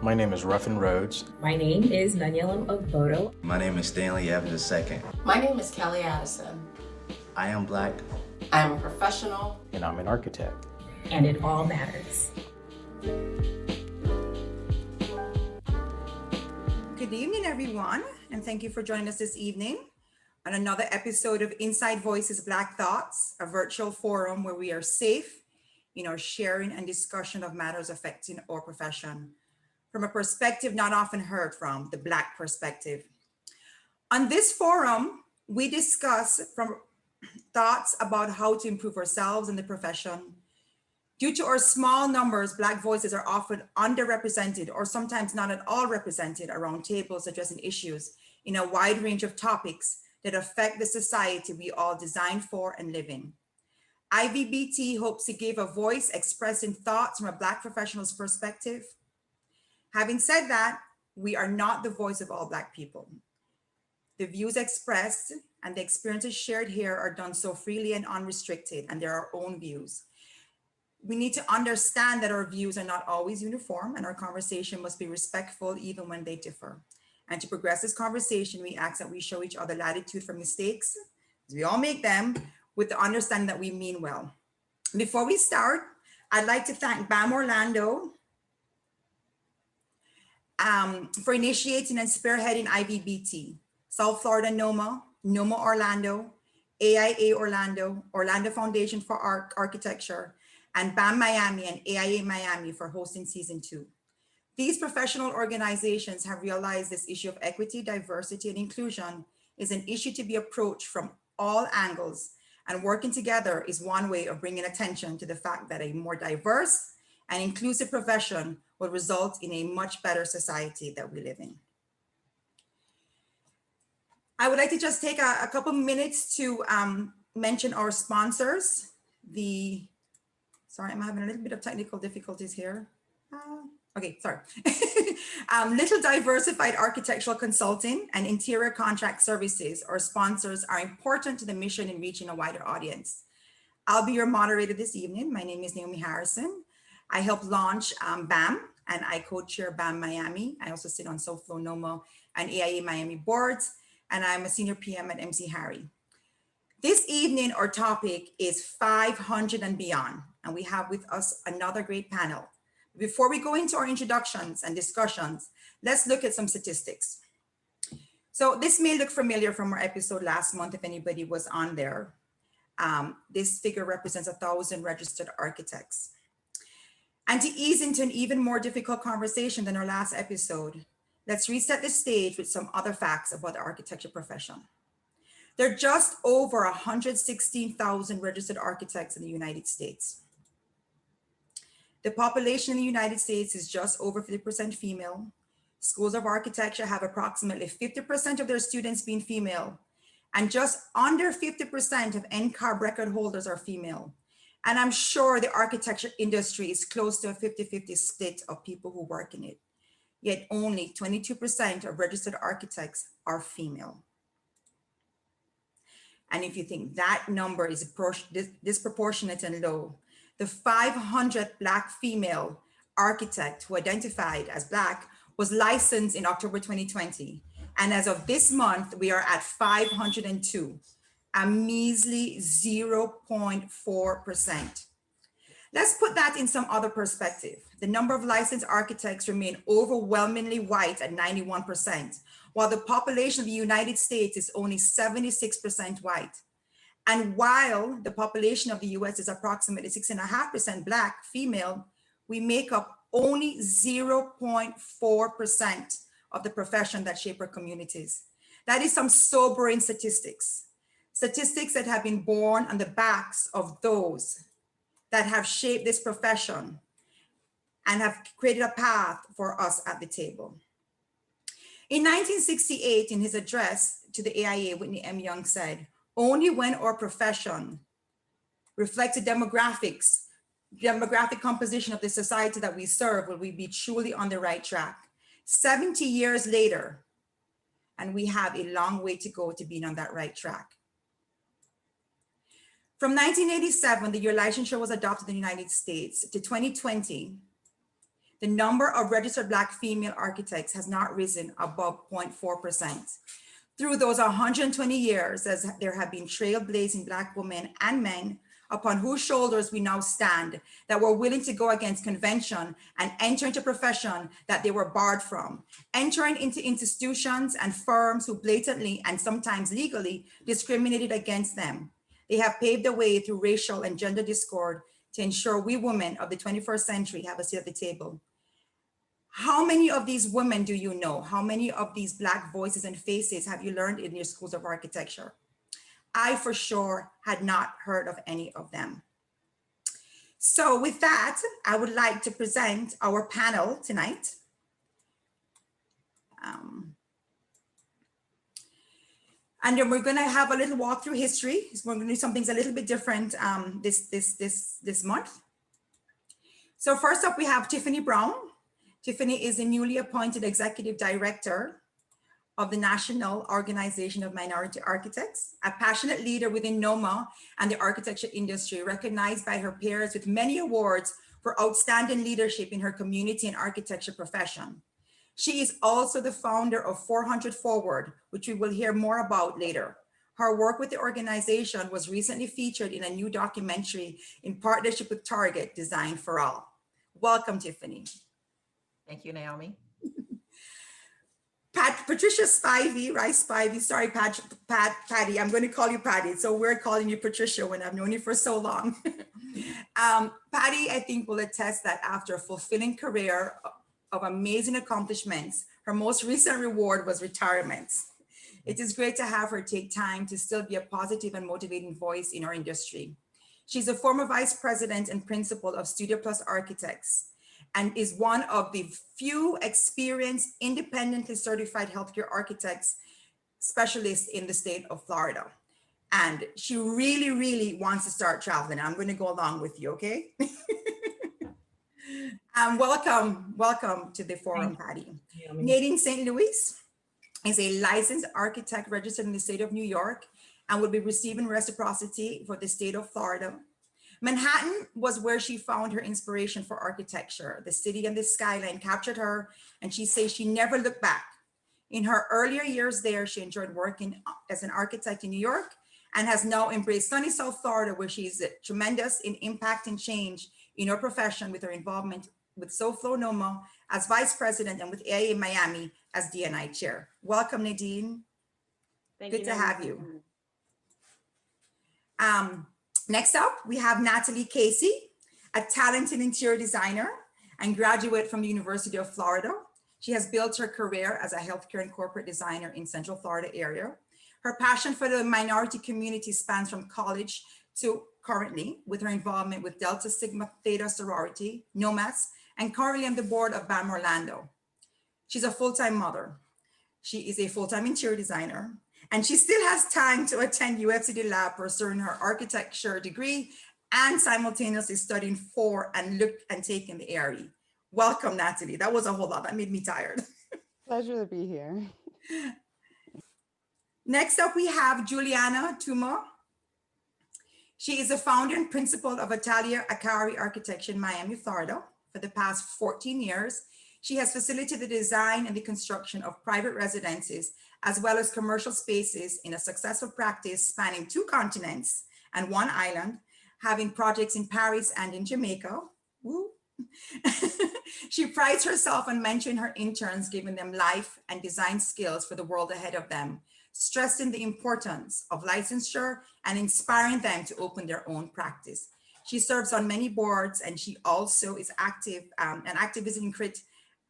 My name is Ruffin Rhodes. My name is Naniela Ogbodo. My name is Stanley Evans II. My name is Kelly Addison. I am Black. I am a professional. And I'm an architect. And it all matters. Good evening, everyone, and thank you for joining us this evening on another episode of Inside Voices Black Thoughts, a virtual forum where we are safe in our sharing and discussion of matters affecting our profession from a perspective not often heard from, the Black perspective. On this forum, we discuss from thoughts about how to improve ourselves in the profession. Due to our small numbers, Black voices are often underrepresented or sometimes not at all represented around tables addressing issues in a wide range of topics that affect the society we all design for and live in. IVBT hopes to give a voice expressing thoughts from a Black professional's perspective. Having said that, we are not the voice of all Black people. The views expressed and the experiences shared here are done so freely and unrestricted, and they're our own views. We need to understand that our views are not always uniform, and our conversation must be respectful even when they differ. And to progress this conversation, we ask that we show each other latitude for mistakes, as we all make them, with the understanding that we mean well. Before we start, I'd like to thank BAM Orlando for initiating and spearheading IVBT, South Florida NOMA, NOMA Orlando, AIA Orlando, Orlando Foundation for Architecture, and BAM Miami and AIA Miami for hosting season 2. These professional organizations have realized this issue of equity, diversity, and inclusion is an issue to be approached from all angles, and working together is one way of bringing attention to the fact that a more diverse and inclusive profession will result in a much better society that we live in. I would like to just take a couple minutes to mention our sponsors. Sorry, I'm having a little bit of technical difficulties here. Okay, sorry. Little Diversified Architectural Consulting and Interior Contract Services, our sponsors, are important to the mission in reaching a wider audience. I'll be your moderator this evening. My name is Naomi Harrison. I help launch BAM, and I co-chair BAM Miami. I also sit on South Florida NOMA and AIA Miami boards, and I'm a senior PM at MC Harry. This evening, our topic is 500 and beyond, and we have with us another great panel. Before we go into our introductions and discussions, let's look at some statistics. So this may look familiar from our episode last month if anybody was on there. This figure represents 1,000 registered architects. And to ease into an even more difficult conversation than our last episode, let's reset the stage with some other facts about the architecture profession. There are just over 116,000 registered architects in the United States. The population in the United States is just over 50% female. Schools of architecture have approximately 50% of their students being female, and just under 50% of NCARB record holders are female. And I'm sure the architecture industry is close to a 50-50 split of people who work in it. Yet only 22% of registered architects are female. And if you think that number is disproportionate and low, the 500th Black female architect who identified as Black was licensed in October 2020. And as of this month, we are at 502, a measly 0.4%. Let's put that in some other perspective. The number of licensed architects remain overwhelmingly white at 91%, while the population of the United States is only 76% white. And while the population of the US is approximately 6.5% Black female, we make up only 0.4% of the profession that shape our communities. That is some sobering statistics. Statistics that have been born on the backs of those that have shaped this profession and have created a path for us at the table. In 1968, in his address to the AIA, Whitney M. Young said, "Only when our profession reflects the demographic composition of the society that we serve will we be truly on the right track." 70 years later, and we have a long way to go to being on that right track. From 1987, the year licensure was adopted in the United States, to 2020, the number of registered Black female architects has not risen above 0.4%. Through those 120 years, as there have been trailblazing Black women and men upon whose shoulders we now stand, that were willing to go against convention and enter into a profession that they were barred from, entering into institutions and firms who blatantly and sometimes legally discriminated against them. They have paved the way through racial and gender discord to ensure we women of the 21st century have a seat at the table. How many of these women do you know? How many of these Black voices and faces have you learned in your schools of architecture? I for sure had not heard of any of them. So with that, I would like to present our panel tonight. And then we're gonna have a little walk through history. We're gonna do some things a little bit different this month. So first up, we have Tiffany Brown. Tiffany is the newly appointed Executive Director of the National Organization of Minority Architects, a passionate leader within NOMA and the architecture industry, recognized by her peers with many awards for outstanding leadership in her community and architecture profession. She is also the founder of 400 Forward, which we will hear more about later. Her work with the organization was recently featured in a new documentary in partnership with Target, Designed for All. Welcome, Tiffany. Thank you, Naomi. Patricia Spivey, right? Spivey, sorry, Patty, I'm going to call you Patty. So we're calling you Patricia when I've known you for so long. Patty, I think, will attest that after a fulfilling career of amazing accomplishments, her most recent reward was retirement. It is great to have her take time to still be a positive and motivating voice in our industry. She's a former vice president and principal of Studio Plus Architects, and is one of the few experienced, independently certified healthcare architects specialists in the state of Florida. And she really, really wants to start traveling. I'm going to go along with you, okay? Welcome to the forum, Patty. Nadine St. Louis is a licensed architect registered in the state of New York and will be receiving reciprocity for the state of Florida. Manhattan was where she found her inspiration for architecture. The city and the skyline captured her, and she says she never looked back. In her earlier years there, she enjoyed working as an architect in New York and has now embraced sunny South Florida, where she's tremendous in impact and change in her profession with her involvement with SoFlo NOMA as vice president and with AIA Miami as DNI chair. Welcome, Nadine. Good to have you. Next up, we have Natalie Casey, a talented interior designer and graduate from the University of Florida. She has built her career as a healthcare and corporate designer in Central Florida area. Her passion for the minority community spans from college to currently, with her involvement with Delta Sigma Theta sorority, NOMAS, and currently on the board of BAM Orlando. She's a full-time mother. She is a full-time interior designer, and she still has time to attend UFCD lab, pursuing her architecture degree and simultaneously studying for and taking the ARE. Welcome, Natalie. That was a whole lot. That made me tired. Pleasure to be here. Next up, we have Juliana Tuma. She is the founder and principal of Atelier Akari Architecture in Miami, Florida. For the past 14 years, she has facilitated the design and the construction of private residences, as well as commercial spaces in a successful practice spanning 2 continents and 1 island, having projects in Paris and in Jamaica. Woo. She prides herself on mentoring her interns, giving them life and design skills for the world ahead of them, stressing the importance of licensure and inspiring them to open their own practice. She serves on many boards, and she also is an active visiting crit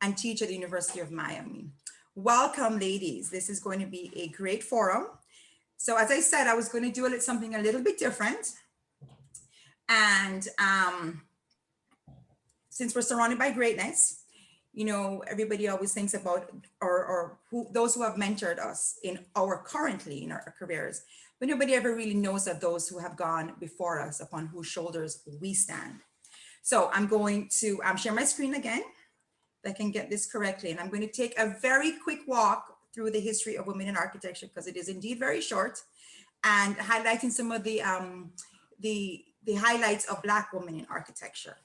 and teacher at the University of Miami. Welcome, ladies. This is going to be a great forum. So as I said, I was going to do something a little bit different. And since we're surrounded by greatness, you know, everybody always thinks about those who have mentored us currently in our careers, but nobody ever really knows of those who have gone before us, upon whose shoulders we stand. So I'm going to share my screen again, if I can get this correctly. And I'm going to take a very quick walk through the history of women in architecture, because it is indeed very short, and highlighting some of the highlights of Black women in architecture.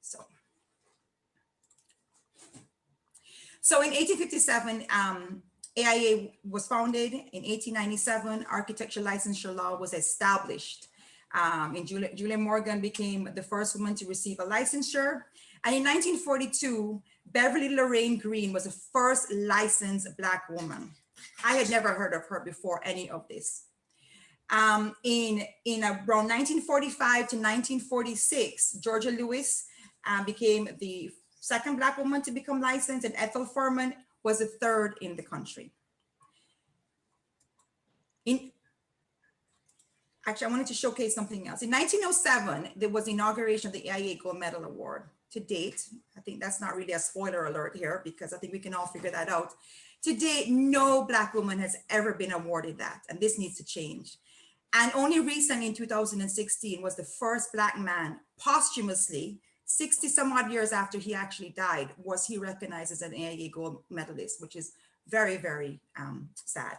So So in 1857, AIA was founded. In 1897, architecture licensure law was established. And Julia Morgan became the first woman to receive a licensure. And in 1942, Beverly Lorraine Green was the first licensed Black woman. I had never heard of her before any of this. In around 1945 to 1946, Georgia Lewis became the second Black woman to become licensed, and Ethel Furman was the third in the country. Actually, I wanted to showcase something else. In 1907, there was the inauguration of the AIA Gold Medal Award. To date, I think that's not really a spoiler alert here, because I think we can all figure that out. To date, no Black woman has ever been awarded that, and this needs to change. And only recently in 2016 was the first Black man posthumously, 60 some odd years after he actually died, was he recognized as an AIA Gold medalist, which is very, very sad.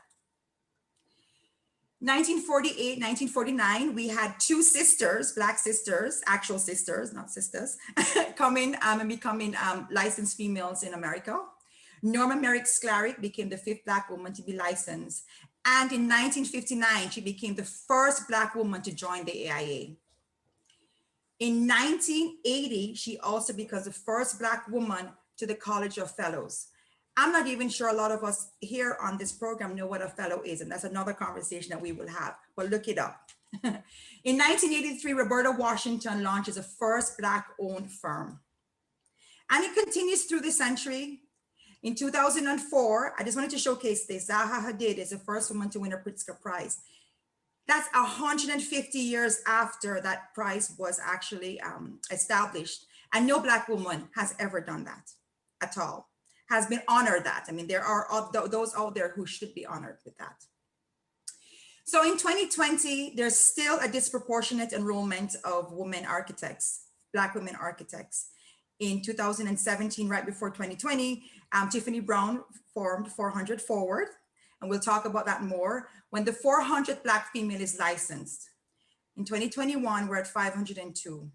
1948, 1949, we had two sisters, Black sisters, actual sisters, not sisters, coming and becoming licensed females in America. Norma Merrick Sklarick became the fifth Black woman to be licensed. And in 1959, she became the first Black woman to join the AIA. In 1980, she also becomes the first Black woman to the College of Fellows. I'm not even sure a lot of us here on this program know what a fellow is, and that's another conversation that we will have, but look it up. In 1983, Roberta Washington launches the first Black-owned firm. And it continues through the century. In 2004, I just wanted to showcase this. Zaha Hadid is the first woman to win a Pritzker Prize. That's 150 years after that prize was actually established. And no Black woman has ever done that at all, has been honored that. I mean, there are those out there who should be honored with that. So in 2020, there's still a disproportionate enrollment of women architects, Black women architects. In 2017, right before 2020, Tiffany Brown formed 400 Forward, and we'll talk about that more, when the 400th Black female is licensed. In 2021, we're at 502.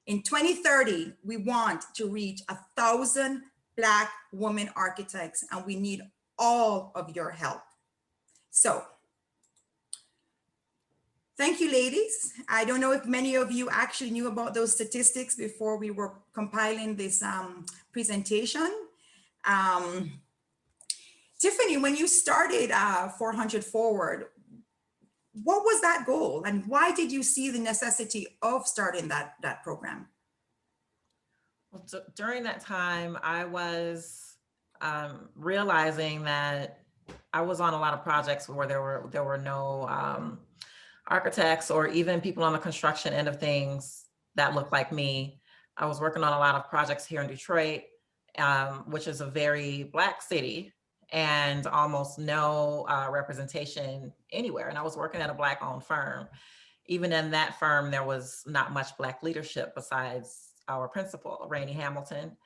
In 2030, we want to reach 1,000 Black women architects, and we need all of your help. So, thank you, ladies. I don't know if many of you actually knew about those statistics before we were compiling this presentation. Tiffany, when you started 400 Forward, what was that goal, and why did you see the necessity of starting that program? Well, during that time, I was realizing that I was on a lot of projects where there were no architects or even people on the construction end of things that looked like me. I was working on a lot of projects here in Detroit, which is a very Black city, and almost no representation anywhere. And I was working at a Black-owned firm. Even in that firm, there was not much Black leadership besides our principal, Rainey Hamilton.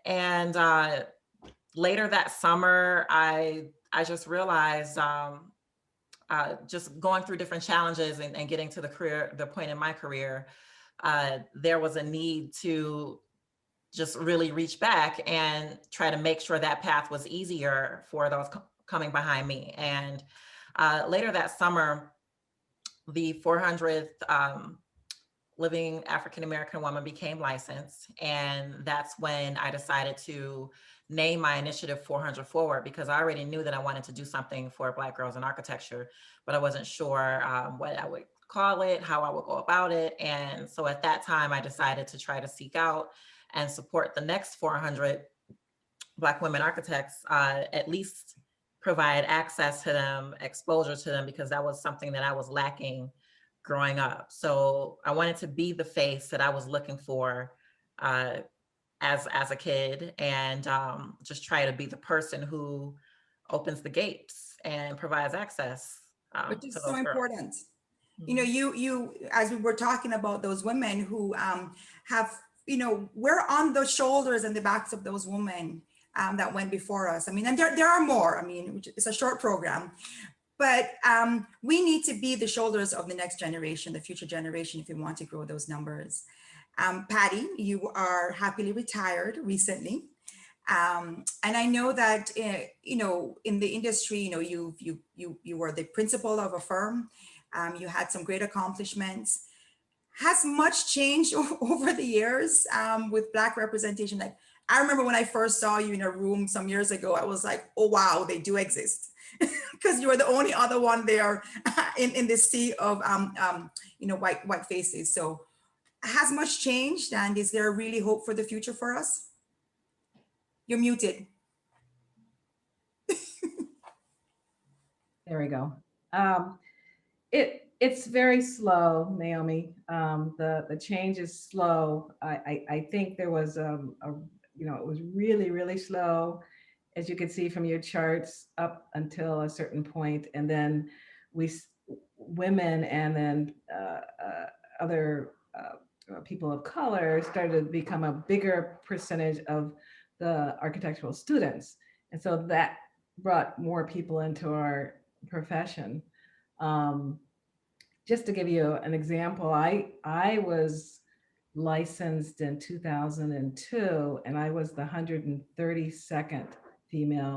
And later that summer, I just realized, just going through different challenges and getting to the point in my career, there was a need to just really reach back and try to make sure that path was easier for those coming behind me. And later that summer, the 400th living African-American woman became licensed. And that's when I decided to name my initiative 400 Forward, because I already knew that I wanted to do something for Black girls in architecture, but I wasn't sure what I would call it, how I would go about it. And so at that time, I decided to try to seek out and support the next 400 Black women architects, at least provide access to them, exposure to them, because that was something that I was lacking growing up. So I wanted to be the face that I was looking for as a kid, and just try to be the person who opens the gates and provides access. Which is so important. You know, you, as we were talking about those women who have, you know, we're on the shoulders and the backs of those women that went before us. I mean, and there are more. I mean, it's a short program, but we need to be the shoulders of the next generation, the future generation, if we want to grow those numbers. Patty, you are happily retired recently. And I know that, in the industry, you were the principal of a firm. You had some great accomplishments. Has much changed over the years with Black representation? Like, I remember when I first saw you in a room some years ago, I was like, oh, wow, they do exist. Because you were the only other one there in this sea of, white faces. So has much changed, and is there really hope for the future for us? You're muted. There we go. It's very slow, Naomi. The change is slow. I think there was it was really, really slow, as you can see from your charts, up until a certain point, and then women and then other people of color started to become a bigger percentage of the architectural students, and so that brought more people into our profession. Just to give you an example, I was licensed in 2002, and I was the 132nd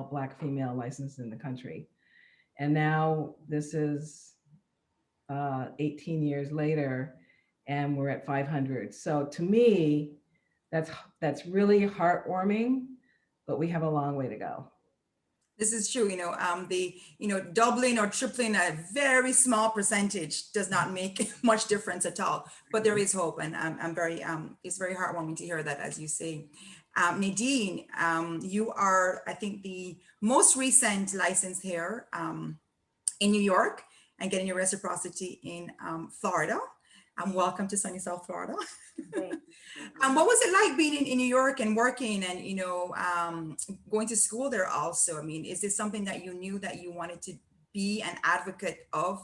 Black female licensed in the country. And now this is 18 years later, and we're at 500. So to me, that's really heartwarming, but we have a long way to go. This is true, doubling or tripling a very small percentage does not make much difference at all, but there is hope. And it's very heartwarming to hear that, as you say. Nadine, you are, I think, the most recent licensed here in New York and getting your reciprocity in Florida. Welcome to sunny South Florida. What was it like being in New York and working and, going to school there also? I mean, is this something that you knew that you wanted to be an advocate of,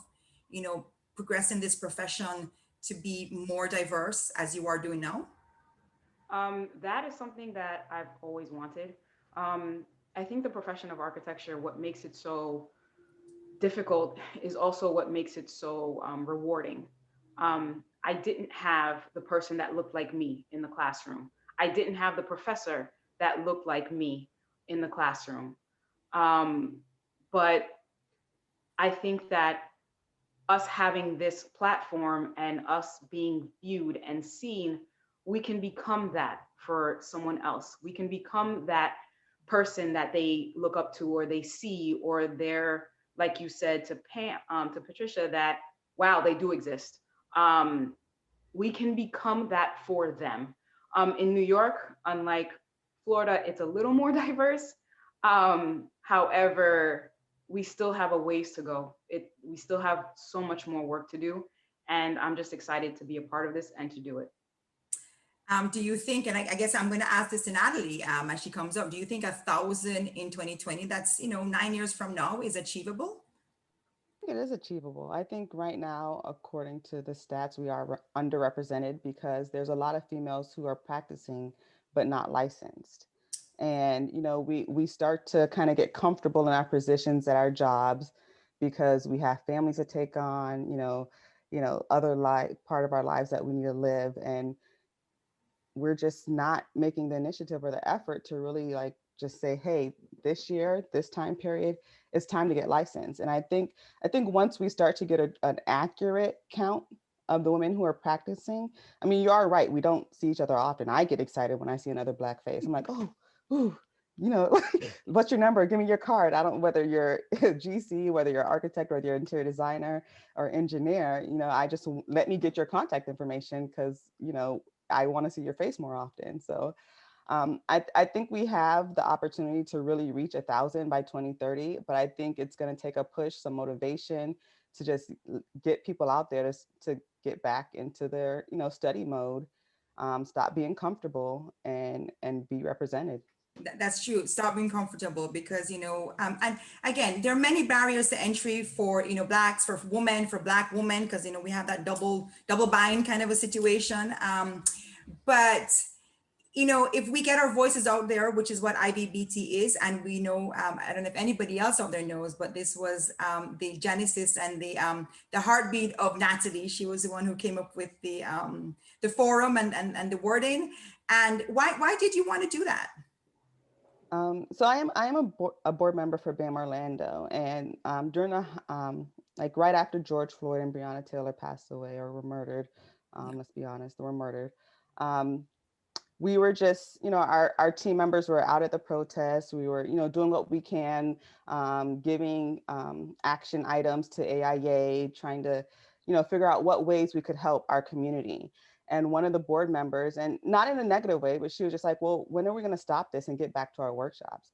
progressing this profession to be more diverse as you are doing now? That is something that I've always wanted. I think the profession of architecture, what makes it so difficult is also what makes it so rewarding. I didn't have the person that looked like me in the classroom. I didn't have the professor that looked like me in the classroom. But I think that us having this platform and us being viewed and seen, we can become that for someone else. We can become that person that they look up to or they see, or they're, like you said to Patricia, that, wow, they do exist. We can become that for them. In New York, unlike Florida, it's a little more diverse. However, we still have a ways to go. We still have so much more work to do. And I'm just excited to be a part of this and to do it. Do you think, and I guess I'm going to ask this to Natalie as she comes up, do you think 1,000 in 2020, that's 9 years from now, is achievable? It is achievable. I think right now, according to the stats, we are underrepresented because there's a lot of females who are practicing but not licensed. And, we start to kind of get comfortable in our positions at our jobs because we have families to take on, other part of our lives that we need to live. And we're just not making the initiative or the effort to really just say, hey, this year, this time period, it's time to get licensed. And I think once we start to get an accurate count of the women who are practicing, I mean, you are right, we don't see each other often. I get excited when I see another Black face. I'm like, oh, ooh, what's your number? Give me your card. I don't, whether you're a GC, whether you're an architect, whether you're an interior designer or engineer, I just, let me get your contact information because, I want to see your face more often. So I think we have the opportunity to really reach 1,000 by 2030, but I think it's going to take a push, some motivation to just get people out there to get back into their, study mode, stop being comfortable and be represented. That's true. Stop being comfortable because, and again, there are many barriers to entry for, Blacks, for women, for Black women, because, we have that double bind kind of a situation. But, if we get our voices out there, which is what IBBT is, and we know, I don't know if anybody else out there knows, but this was the genesis and the heartbeat of Natalie. She was the one who came up with the forum and the wording. And why did you want to do that? So I am a board member for BAM Orlando, and during the like right after George Floyd and Breonna Taylor passed away or were murdered, let's be honest, they were murdered. Um, we were just, our team members were out at the protest. We were, doing what we can, giving action items to AIA, trying to, figure out what ways we could help our community. And one of the board members, and not in a negative way, but she was just like, well, when are we going to stop this and get back to our workshops?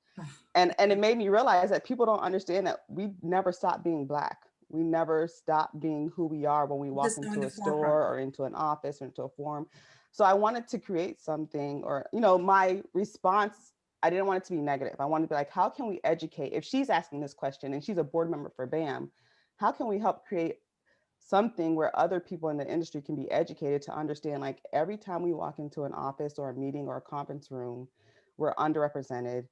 And it made me realize that people don't understand that we never stop being Black. We never stop being who we are when we walk into a store or into an office or into a forum. So I wanted to create something, or, my response, I didn't want it to be negative. I wanted to be like, how can we educate? If she's asking this question and she's a board member for BAM, how can we help create something where other people in the industry can be educated to understand, like, every time we walk into an office or a meeting or a conference room, we're underrepresented.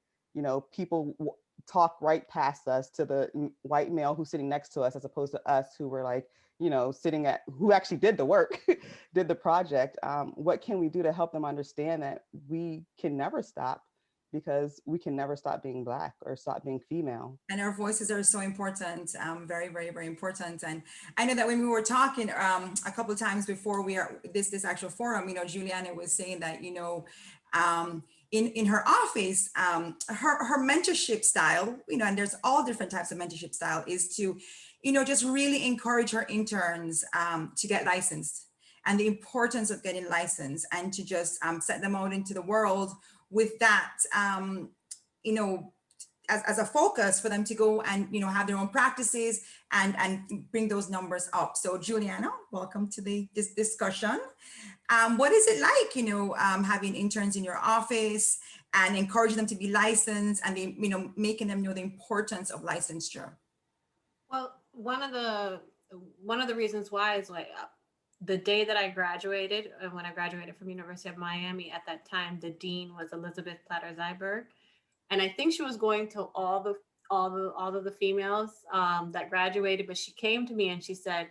People talk right past us to the white male who's sitting next to us, as opposed to us who were like, sitting at, who actually did the work, did the project. What can we do to help them understand that we can never stop, because we can never stop being Black or stop being female. And our voices are so important, very, very, very important. And I know that when we were talking a couple of times before we are this actual forum, Juliana was saying that, in her office, her mentorship style, and there's all different types of mentorship style, is to, just really encourage her interns to get licensed, and the importance of getting licensed, and to just set them out into the world with that, as a focus for them to go and, have their own practices and bring those numbers up. So Juliana, welcome to this discussion. What is it like, having interns in your office and encouraging them to be licensed, and making them know the importance of licensure? Well, one of the reasons why is like the day that I graduated, when I graduated from University of Miami, at that time, the dean was Elizabeth Platter-Zyberg. And I think she was going to all of the females that graduated, but she came to me and she said,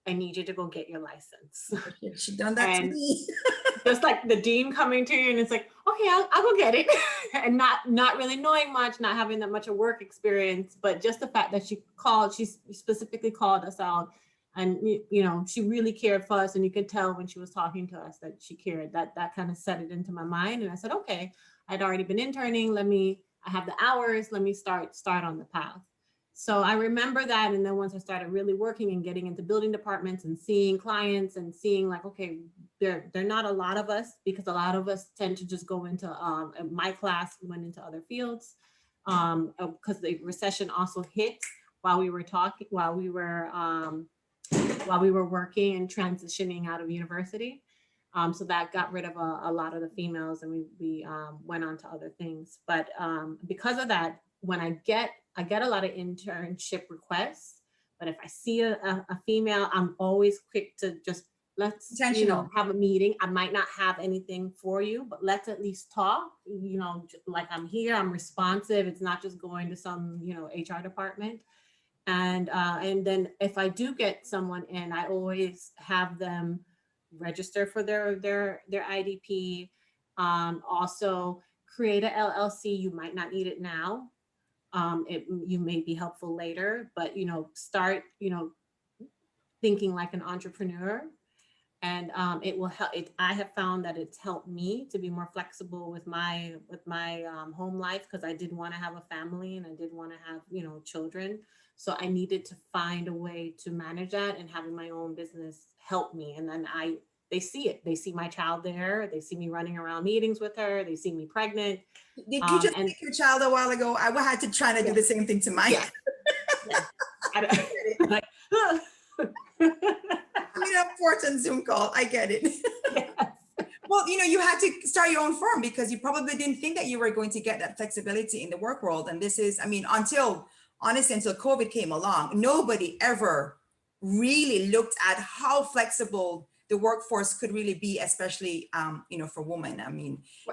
I need you to go get your license. She done that to me. Just like the dean coming to you, and it's like, okay, I'll go get it. And not really knowing much, not having that much of work experience, but just the fact that she specifically called us out, and she really cared for us, and you could tell when she was talking to us that she cared. That kind of set it into my mind, and I said, okay, I'd already been interning. I have the hours. Let me start on the path. So I remember that. And then once I started really working and getting into building departments and seeing clients and seeing like, okay, they're not a lot of us, because a lot of us tend to just go into, my class went into other fields, because the recession also hit while we were working and transitioning out of university. So that got rid of a lot of the females, and we went on to other things. But because of that, when I get a lot of internship requests, but if I see a female, I'm always quick to just, let's have a meeting. I might not have anything for you, but let's at least talk, like I'm here, I'm responsive. It's not just going to some, HR department. And then if I do get someone in, I always have them register for their IDP, also create a LLC. You might not need it now. You may be helpful later, but start thinking like an entrepreneur, and it will help. I have found that it's helped me to be more flexible with my home life, because I did want to have a family and I did want to have children. So I needed to find a way to manage that, and having my own business helped me. And then they see it. They see my child there. They see me running around meetings with her. They see me pregnant. Did you just pick your child a while ago? I had to try to do the same thing to mine. Yeah. Like, important Zoom call. I get it. yes. Well, you had to start your own firm because you probably didn't think that you were going to get that flexibility in the work world. And this is, until COVID came along, nobody ever really looked at how flexible the workforce could really be, especially, for women.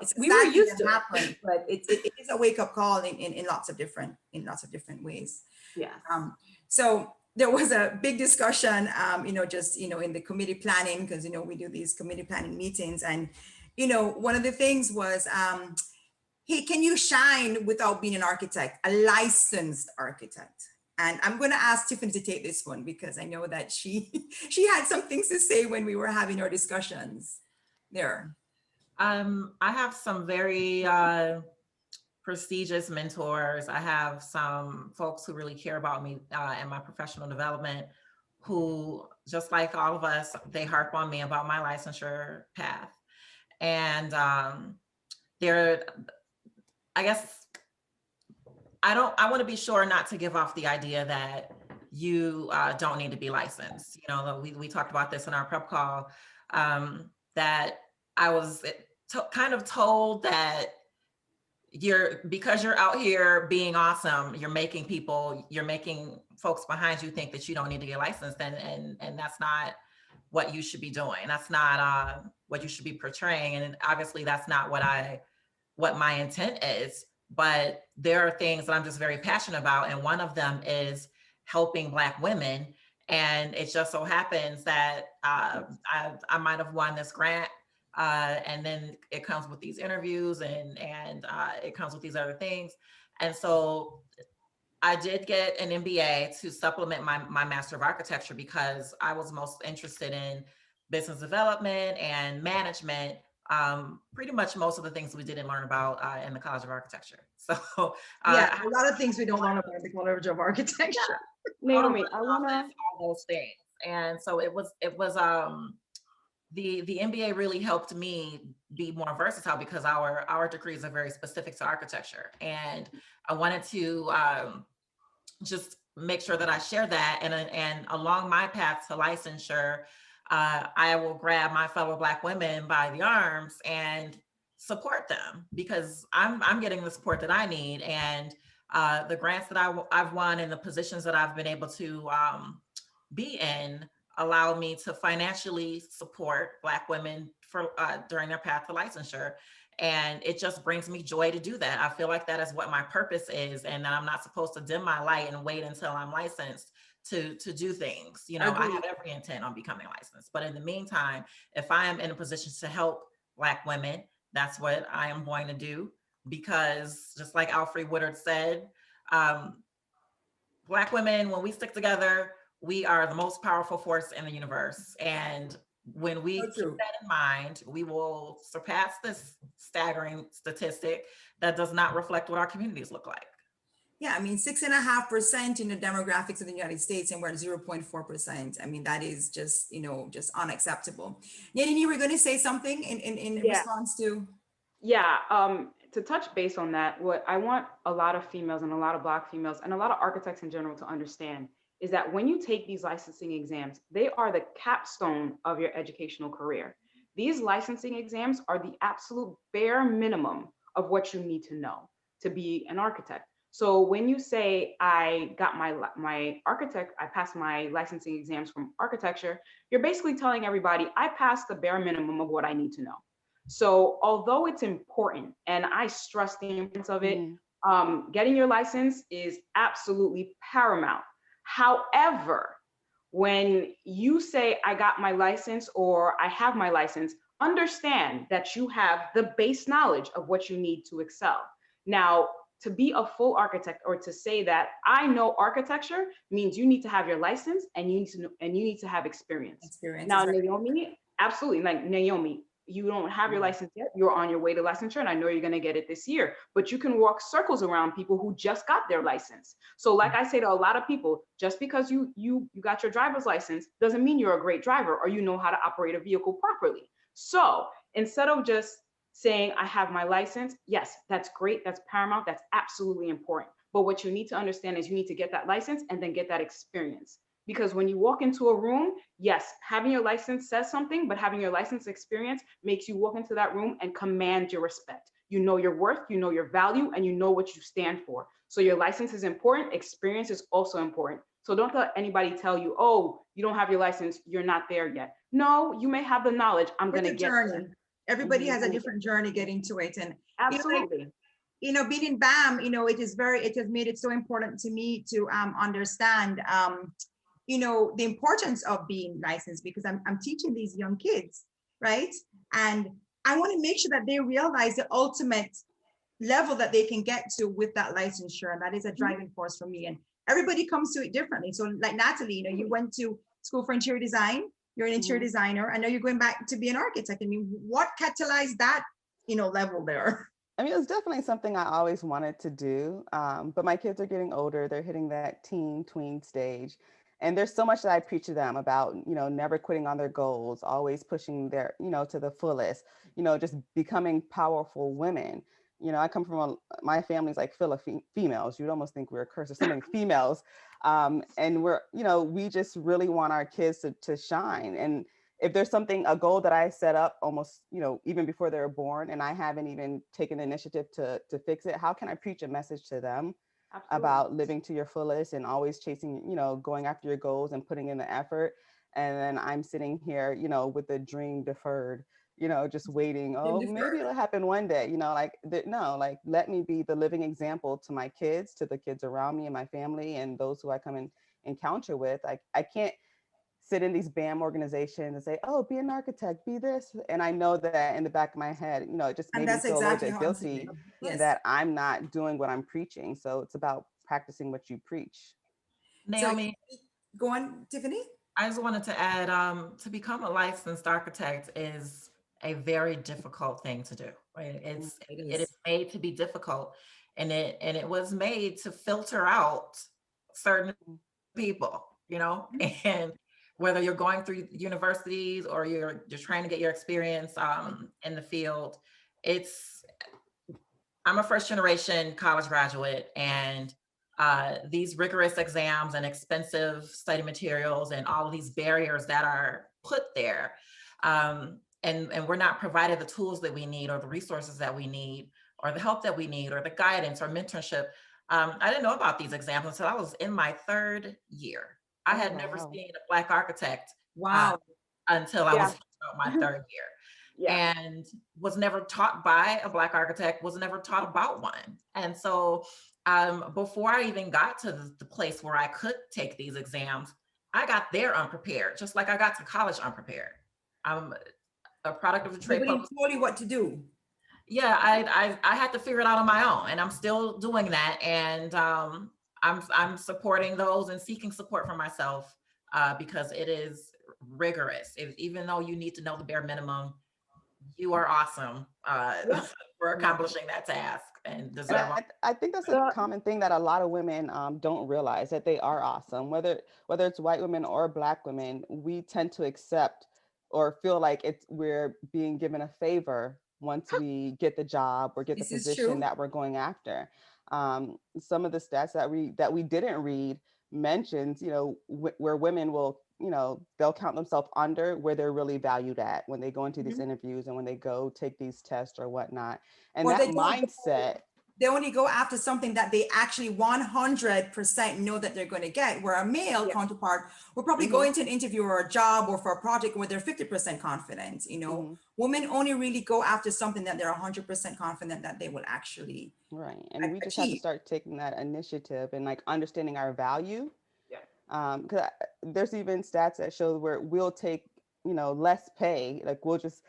It's we were used to happen, but it is a wake up call in lots of different ways. Yeah. So there was a big discussion, in the committee planning, because, we do these committee planning meetings. And, one of the things was, hey, can you shine without being an architect, a licensed architect? And I'm going to ask Tiffany to take this one because I know that she had some things to say when we were having our discussions there. I have some very prestigious mentors. I have some folks who really care about me and my professional development, who, just like all of us, they harp on me about my licensure path. And I guess I want to be sure not to give off the idea that you don't need to be licensed. You know, we talked about this in our prep call, that I was kind of told that because you're out here being awesome, you're making folks behind you think that you don't need to get licensed, and that's not what you should be doing. That's not what you should be portraying, and obviously that's not what my intent is. But there are things that I'm just very passionate about, and one of them is helping Black women. And it just so happens that I might have won this grant, and then it comes with these interviews, and it comes with these other things. And so I did get an MBA to supplement my Master of Architecture because I was most interested in business development and management. Pretty much most of the things we didn't learn about in the College of Architecture. So yeah, a lot of things we don't learn about in the College of Architecture. Naomi, I wanna all those things. And so it was the MBA really helped me be more versatile because our degrees are very specific to architecture. And I wanted to just make sure that I share that. And along my path to licensure, I will grab my fellow Black women by the arms and support them because I'm getting the support that I need. And the grants that I've won and the positions that I've been able to be in allow me to financially support Black women during their path to licensure. And it just brings me joy to do that. I feel like that is what my purpose is, and that I'm not supposed to dim my light and wait until I'm licensed to do things. You know, I have every intent on becoming licensed, but in the meantime, if I am in a position to help Black women, that's what I am going to do, because just like Alfred Woodard said, Black women, when we stick together, we are the most powerful force in the universe. And when we keep that in mind, we will surpass this staggering statistic that does not reflect what our communities look like. Yeah, I mean, 6.5% in the demographics of the United States, and we're at 0.4%. I mean, that is just, just unacceptable. Natalie, you were going to say something in response to? Yeah, to touch base on that, what I want a lot of females and a lot of Black females and a lot of architects in general to understand is that when you take these licensing exams, they are the capstone of your educational career. These licensing exams are the absolute bare minimum of what you need to know to be an architect. So when you say I got I passed my licensing exams from architecture, you're basically telling everybody I passed the bare minimum of what I need to know. So although it's important, and I stress the importance of it, getting your license is absolutely paramount. However, when you say I got my license or I have my license, understand that you have the base knowledge of what you need to excel. Now, to be a full architect, or to say that I know architecture, means you need to have your license and you need to have experience. Now, Naomi, absolutely, like Naomi, you don't have your license yet. You're on your way to licensure, and I know you're going to get it this year. But you can walk circles around people who just got their license. So, like I say to a lot of people, just because you got your driver's license doesn't mean you're a great driver or you know how to operate a vehicle properly. So, instead of just saying I have my license, yes, that's great, that's paramount, that's absolutely important. But what you need to understand is you need to get that license and then get that experience. Because when you walk into a room, yes, having your license says something, but having your license experience makes you walk into that room and command your respect. You know your worth, you know your value, and you know what you stand for. So your license is important, experience is also important. So don't let anybody tell you, oh, you don't have your license, you're not there yet. No, you may have the knowledge, I'm gonna get there. Everybody has a different journey getting to it. And absolutely. Being in BAM, it has made it so important to me to understand the importance of being licensed, because I'm teaching these young kids, right? And I want to make sure that they realize the ultimate level that they can get to with that licensure. And that is a driving force for me. And everybody comes to it differently. So like Natalie, you know, you went to school for interior design, you're an interior designer. I know you're going back to be an architect. I mean, what catalyzed that, you know, level there? I mean, it was definitely something I always wanted to do, but my kids are getting older. They're hitting that tween stage. And there's so much that I preach to them about, you know, never quitting on their goals, always pushing their, you know, to the fullest, you know, just becoming powerful women. You know, I come from my family's like full of females. You'd almost think we're a curse or so many females. And we're, you know, we just really want our kids to shine. And if there's something, a goal that I set up almost, you know, even before they were born, and I haven't even taken the initiative to fix it, how can I preach a message to them about living to your fullest and always chasing, you know, going after your goals and putting in the effort? And then I'm sitting here, you know, with the dream deferred, you know, just waiting. Oh, maybe it'll happen one day, you know, like, no, like, let me be the living example to my kids, to the kids around me and my family and those who I come in encounter with. Like, I can't sit in these BAM organizations and say, oh, be an architect, be this. And I know that in the back of my head, you know, it just made me feel a little bit guilty that I'm not doing what I'm preaching. So it's about practicing what you preach. Naomi, so, go on, Tiffany. I just wanted to add, to become a licensed architect is a very difficult thing to do. Right? It is made to be difficult, and it was made to filter out certain people, you know, and whether you're going through universities or you're trying to get your experience in the field. I'm a first generation college graduate, and these rigorous exams and expensive study materials and all of these barriers that are put there, and we're not provided the tools that we need or the resources that we need or the help that we need or the guidance or mentorship. I didn't know about these exams until I was in my third year. I had never seen a Black architect until I was about my third year. And was never taught by a Black architect, was never taught about one. And so before I even got to the place where I could take these exams, I got there unprepared, just like I got to college unprepared. I'm a product of the trade. Nobody told you what to do. Yeah, I had to figure it out on my own, and I'm still doing that. And I'm supporting those and seeking support for myself because it is rigorous. Even though you need to know the bare minimum, you are awesome for accomplishing that task and deserve. And I think that's a common thing that a lot of women don't realize, that they are awesome. Whether it's white women or Black women, we tend to accept or feel like we're being given a favor once we get the job or get the position that we're going after. Some of the stats that we didn't read mentions, you know, where women will, you know, they'll count themselves under where they're really valued at when they go into these interviews and when they go take these tests or whatnot. And that mindset. They only go after something that they actually 100% know that they're going to get, where a male counterpart will probably go into an interview or a job or for a project where they're 50% confident. You know, women only really go after something that they're 100% confident that they will actually And we just have to start taking that initiative and like understanding our value. Because there's even stats that show where we'll take, you know, less pay, like we'll just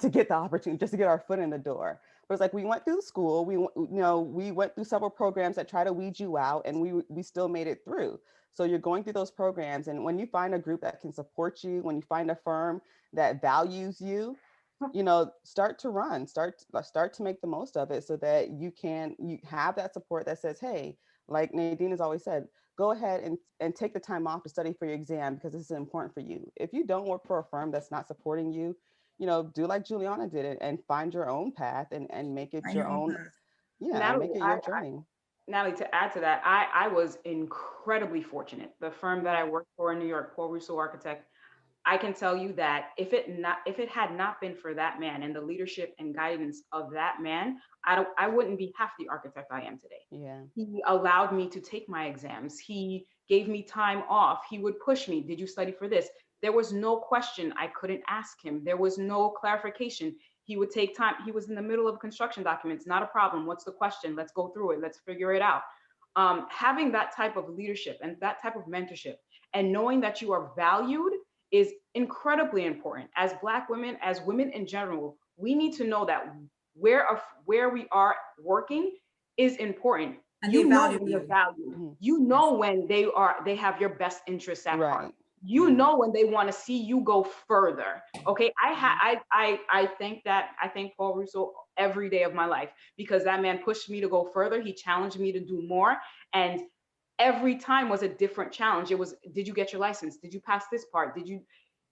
to get the opportunity, just to get our foot in the door. But it's like, we went through school, we went through several programs that try to weed you out, and we still made it through. So you're going through those programs, and when you find a group that can support you, when you find a firm that values you, you know, start to make the most of it, so that you have that support that says, hey, like Nadine has always said, go ahead and take the time off to study for your exam because this is important for you. If you don't work for a firm that's not supporting you, you know, do like Juliana did it and find your own path and make it your own. Natalie, make it your journey. Natalie, to add to that, I was incredibly fortunate. The firm that I worked for in New York, Paul Rousseau Architect, I can tell you that if it had not been for that man and the leadership and guidance of that man, I wouldn't be half the architect I am today. He allowed me to take my exams. He gave me time off. He would push me. Did you study for this? There was no question I couldn't ask him. There was no clarification. He would take time. He was in the middle of construction documents. Not a problem. What's the question? Let's go through it. Let's figure it out. Having that type of leadership and that type of mentorship and knowing that you are valued is incredibly important. As Black women, as women in general, we need to know that where we are working is important. And You they know value when you're you. valued. You know when they have your best interests at heart. Right. You know when they want to see you go further. Okay, I thank Paul Russo every day of my life, because that man pushed me to go further. He challenged me to do more, and every time was a different challenge. It was, did you get your license? Did you pass this part?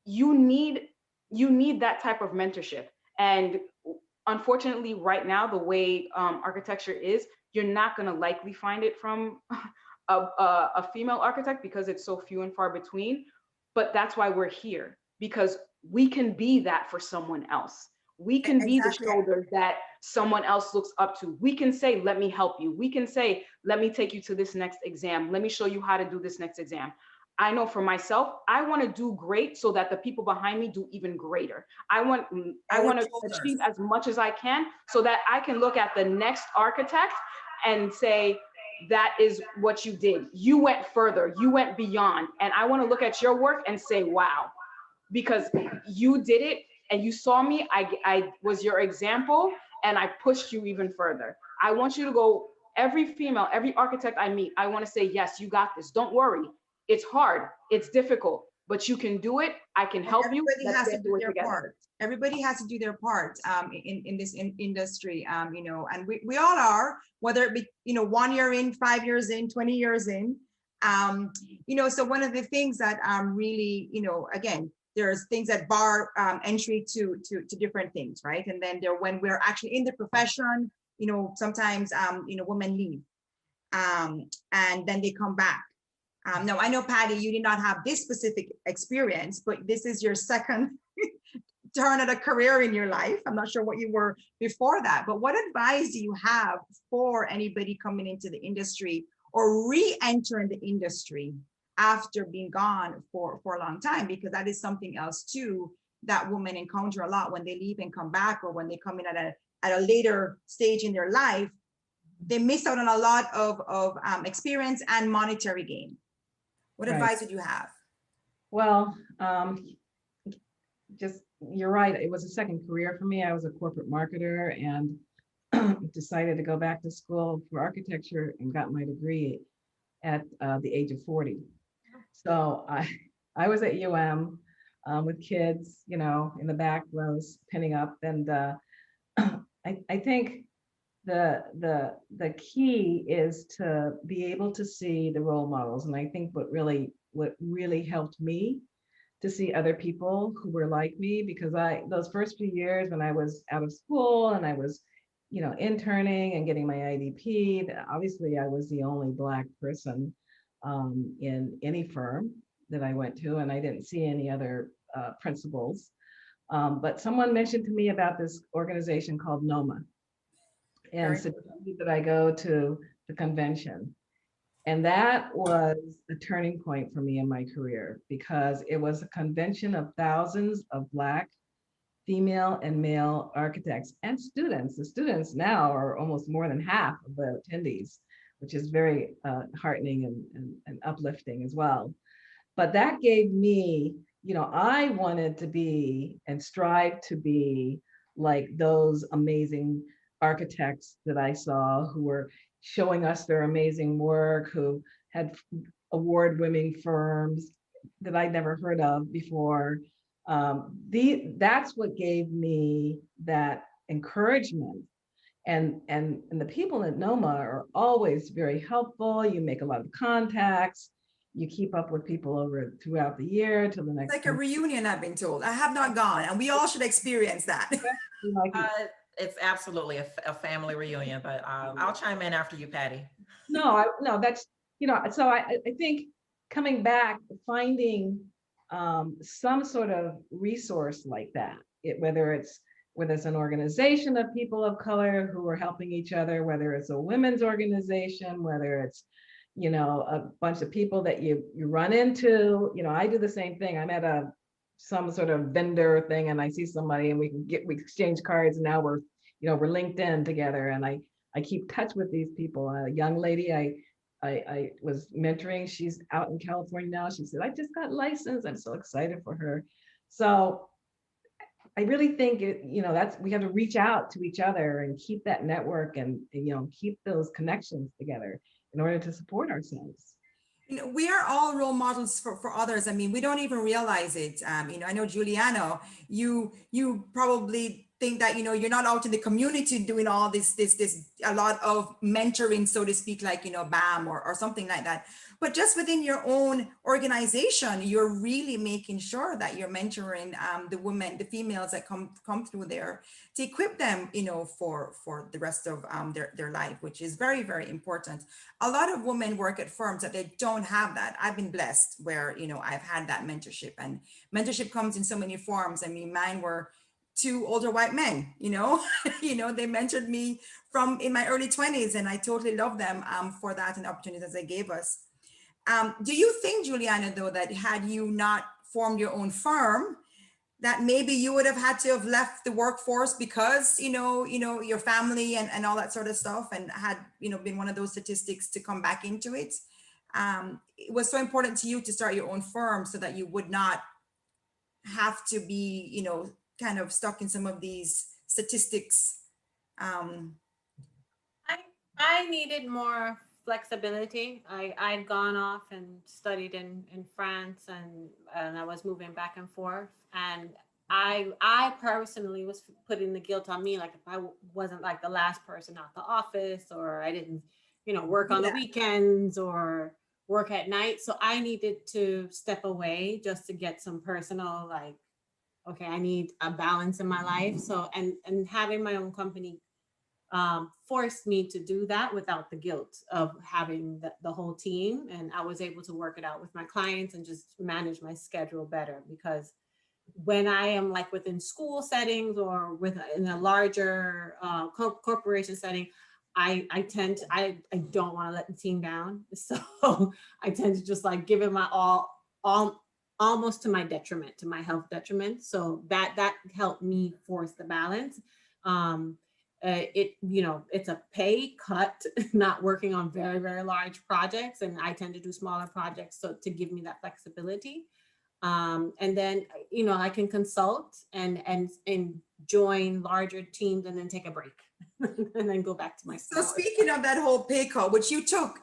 You need that type of mentorship. And unfortunately, right now, the way architecture is, you're not going to likely find it from a female architect, because it's so few and far between. But that's why we're here, because we can be that for someone else. We can be the shoulder that someone else looks up to. We can say, let me help you. We can say, let me take you to this next exam. Let me show you how to do this next exam. I know for myself, I want to do great so that the people behind me do even greater. I want to achieve as much as I can, so that I can look at the next architect and say, that is what you did. You went further, you went beyond. And I want to look at your work and say, wow, because you did it and you saw me, I was your example, and I pushed you even further. I want you to go, every female, every architect I meet, I want to say, yes, you got this. Don't worry. It's hard, it's difficult, but you can do it. I can help you. Everybody has to do their part. Everybody has to do their part in this industry, you know, and we all are, whether it be, you know, 1 year in, 5 years in, 20 years in, you know, so one of the things that really, you know, again, there's things that bar entry to different things, right? And then when we're actually in the profession, you know, sometimes, you know, women leave and then they come back. Now, I know, Patty, you did not have this specific experience, but this is your second turn at a career in your life. I'm not sure what you were before that, but what advice do you have for anybody coming into the industry or re-entering the industry after being gone for a long time? Because that is something else too that women encounter a lot when they leave and come back, or when they come in at a later stage in their life. They miss out on a lot of experience and monetary gain. What advice would you have? Well, you're right. It was a second career for me. I was a corporate marketer and decided to go back to school for architecture and got my degree at the age of 40. So I was at UM with kids, you know, in the back rows pinning up. And I think the key is to be able to see the role models. And I think what really helped me to see other people who were like me, because those first few years when I was out of school and I was, you know, interning and getting my IDP, obviously I was the only Black person in any firm that I went to, and I didn't see any other principals. But someone mentioned to me about this organization called NOMA, and suggested that I go to the convention. And that was a turning point for me in my career, because it was a convention of thousands of Black, female, and male architects and students. The students now are almost more than half of the attendees, which is very heartening and uplifting as well. But that gave me, you know, I wanted to be and strive to be like those amazing architects that I saw who were showing us their amazing work, who had award-winning firms that I'd never heard of before. That's what gave me that encouragement. And the people at NOMA are always very helpful. You make a lot of contacts. You keep up with people throughout the year till the next. It's like a reunion, I've been told. I have not gone, and we all should experience that. It's absolutely a family reunion, but I'll chime in after you, Patty. No, that's, you know, so I think coming back, finding some sort of resource like that, whether it's an organization of people of color who are helping each other, whether it's a women's organization, whether it's, you know, a bunch of people that you run into. You know, I do the same thing. I'm at some sort of vendor thing and I see somebody and we exchange cards, and now we're LinkedIn together, and I keep touch with these people. A young lady I was mentoring, she's out in California now. She said, I just got licensed. I'm so excited for her. So I really think that's, we have to reach out to each other and keep that network and keep those connections together in order to support ourselves. We are all role models for others. I mean, we don't even realize it. I know Giuliano, you probably think that, you're not out in the community doing all this, a lot of mentoring, so to speak, like, BAM or something like that. But just within your own organization, you're really making sure that you're mentoring the females that come through there to equip them, for the rest of their life, which is very, very important. A lot of women work at firms that they don't have that. I've been blessed where, I've had that mentorship, and mentorship comes in so many forms. I mean, mine were two older white men, they mentored me from in my early 20s, and I totally love them for that and the opportunities they gave us. Do you think, Juliana, though, that had you not formed your own firm, that maybe you would have had to have left the workforce because, your family and all that sort of stuff, and had, been one of those statistics to come back into it? It was so important to you to start your own firm so that you would not have to be, kind of stuck in some of these statistics. I needed more flexibility. I'd gone off and studied in France, and I was moving back and forth. And I personally was putting the guilt on me, like if I wasn't like the last person out the office, or I didn't, work on the weekends or work at night. So I needed to step away just to get some personal, like, okay, I need a balance in my life. So, and having my own company forced me to do that without the guilt of having the whole team. And I was able to work it out with my clients and just manage my schedule better, because when I am like within school settings or in a larger corporation setting, I don't want to let the team down. So I tend to just like give it my all almost to my detriment, to my health detriment. So that helped me force the balance. It's a pay cut, not working on very, very large projects. And I tend to do smaller projects, so to give me that flexibility. And then, I can consult and join larger teams and then take a break and then go back to my. So speaking of that whole pay cut, which you took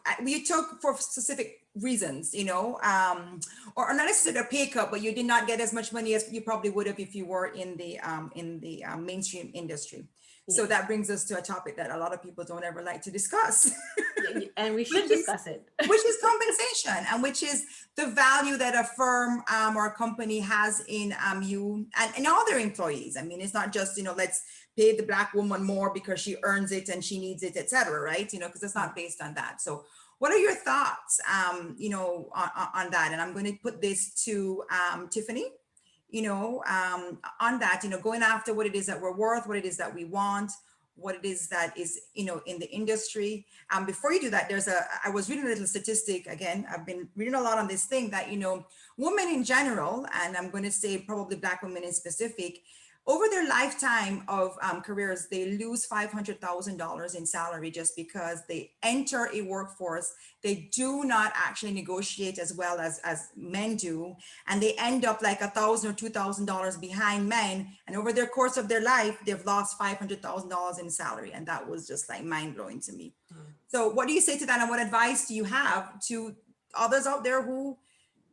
for specific reasons, or not necessarily a pay cut, but you did not get as much money as you probably would have if you were in the mainstream industry. So that brings us to a topic that a lot of people don't ever like to discuss. And we should discuss it. Which is compensation, and which is the value that a firm or a company has in you and all their employees. I mean, it's not just, let's pay the Black woman more because she earns it and she needs it, et cetera, right? Because it's not based on that. So what are your thoughts, on that? And I'm going to put this to Tiffany. On that, going after what it is that we're worth, what it is that we want, what it is that is, in the industry. Before you do that, I was reading a little statistic. Again, I've been reading a lot on this thing that, women in general, and I'm going to say probably Black women in specific, over their lifetime of careers, they lose $500,000 in salary just because they enter a workforce. They do not actually negotiate as well as men do. And they end up like $1,000 or $2,000 behind men. And over their course of their life, they've lost $500,000 in salary. And that was just like mind blowing to me. So what do you say to that? And what advice do you have to others out there who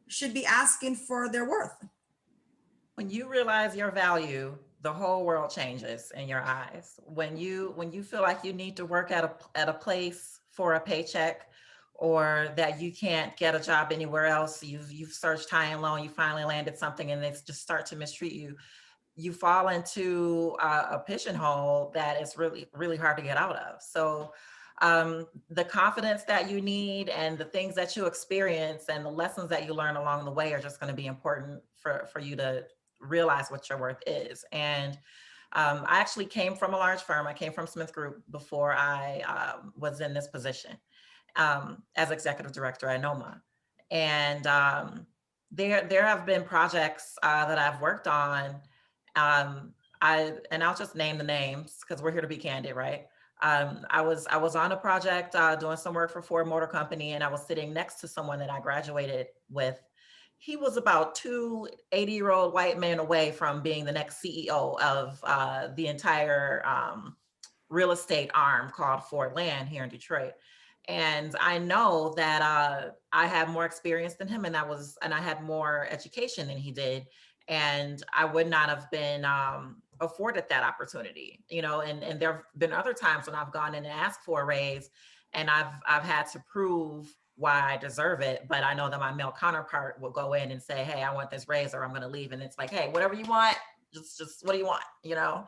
should be asking for their worth? When you realize your value, the whole world changes in your eyes. When you feel like you need to work at a place for a paycheck, or that you can't get a job anywhere else, you've searched high and low, and you finally landed something, and they just start to mistreat you, you fall into a pigeonhole that is really, really hard to get out of. So the confidence that you need and the things that you experience and the lessons that you learn along the way are just going to be important for you to realize what your worth is. And I actually came from a large firm. I came from Smith Group before I was in this position as executive director at NOMA. And there have been projects that I've worked on. I'll just name the names because we're here to be candid, right? I was on a project doing some work for Ford Motor Company, and I was sitting next to someone that I graduated with. he was about two 80-year-old white men away from being the next CEO of the entire real estate arm called Ford Land here in Detroit. And I know that I had more experience than him, and I had more education than he did. And I would not have been afforded that opportunity, you know, and there have been other times when I've gone in and asked for a raise, and I've had to prove why I deserve it. But I know that my male counterpart will go in and say, hey, I want this raise or I'm going to leave. And it's like, hey, whatever you want, just what do you want, you know?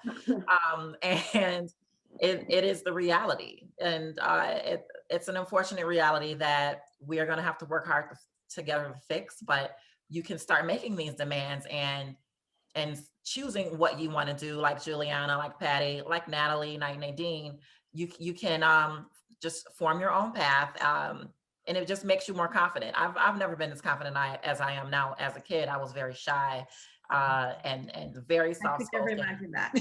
And it is the reality. And it's an unfortunate reality that we are going to have to work hard together to fix, but you can start making these demands and choosing what you want to do, like Juliana, like Patty, like Natalie, like Nadine. You can just form your own path, and it just makes you more confident. I've never been as confident as I am now. As a kid, I was very shy and very soft spoken. I could never imagine that.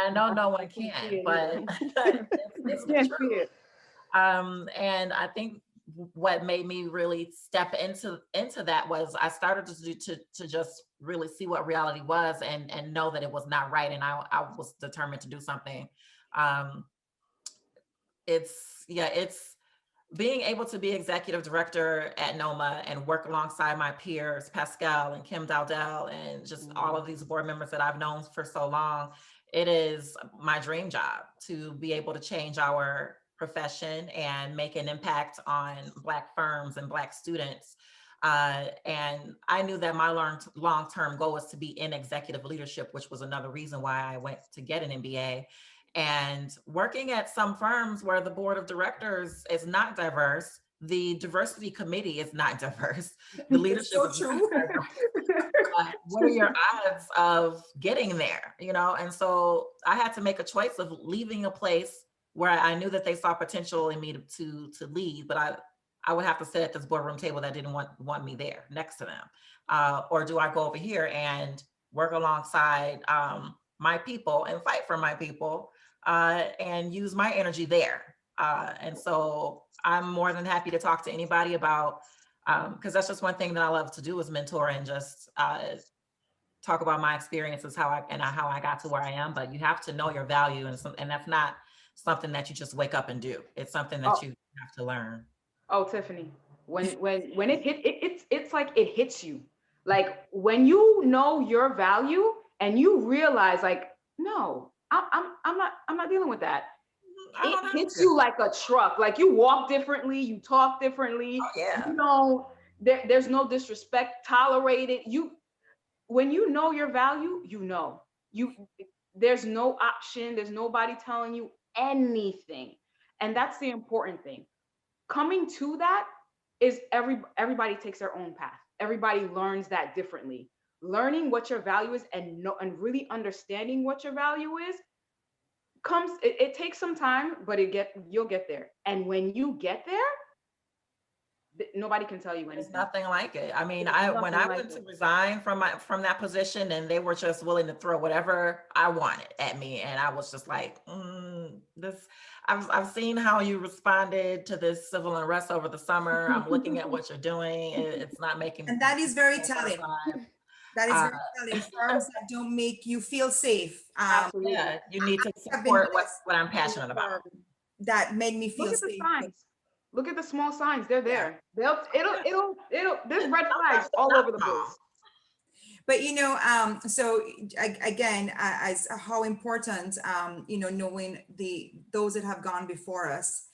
I know no one can, but it's the truth. And I think what made me really step into that was I started to just really see what reality was and know that it was not right, and I was determined to do something. It's being able to be executive director at NOMA and work alongside my peers, Pascal and Kim Dowdell, and just all of these board members that I've known for so long. It is my dream job to be able to change our profession and make an impact on Black firms and Black students. And I knew that my long-term goal was to be in executive leadership, which was another reason why I went to get an MBA. And working at some firms where the board of directors is not diverse, the diversity committee is not diverse, the leadership is not diverse. What are your odds of getting there? You know, and so I had to make a choice of leaving a place where I knew that they saw potential in me to lead, but I would have to sit at this boardroom table that didn't want me there next to them. Or do I go over here and work alongside my people and fight for my people and use my energy there? And so I'm more than happy to talk to anybody about, because that's just one thing that I love to do is mentor and just talk about my experiences, how I got to where I am. But you have to know your value, and that's not something that you just wake up and do. It's something that you have to learn. Oh, Tiffany, when it hit, it's like it hits you. Like when you know your value and you realize, like, no, I'm not dealing with that. It hits you like a truck. Like you walk differently, you talk differently. Oh, yeah. You know, there's no disrespect tolerated. When you know your value, there's no option. There's nobody telling you anything, and that's the important thing. Coming to that is everybody takes their own path. Everybody learns that differently. Learning what your value is and really understanding what your value is it takes some time, but you'll get there. And when you get there, nobody can tell you anything. There's nothing like it. I mean, when I went to resign from that position, and they were just willing to throw whatever I wanted at me, and I was just like, I've seen how you responded to this civil unrest over the summer. I'm looking at what you're doing. It's not making. And that is very telling. That is very telling. Firms that don't make you feel safe. Yeah, you need to support what I'm passionate about. That made me feel safe. Look at the signs. Look at the small signs. They're there. It'll. There's red flags all over the place. But you know, so again, as how important, you know, knowing those that have gone before us,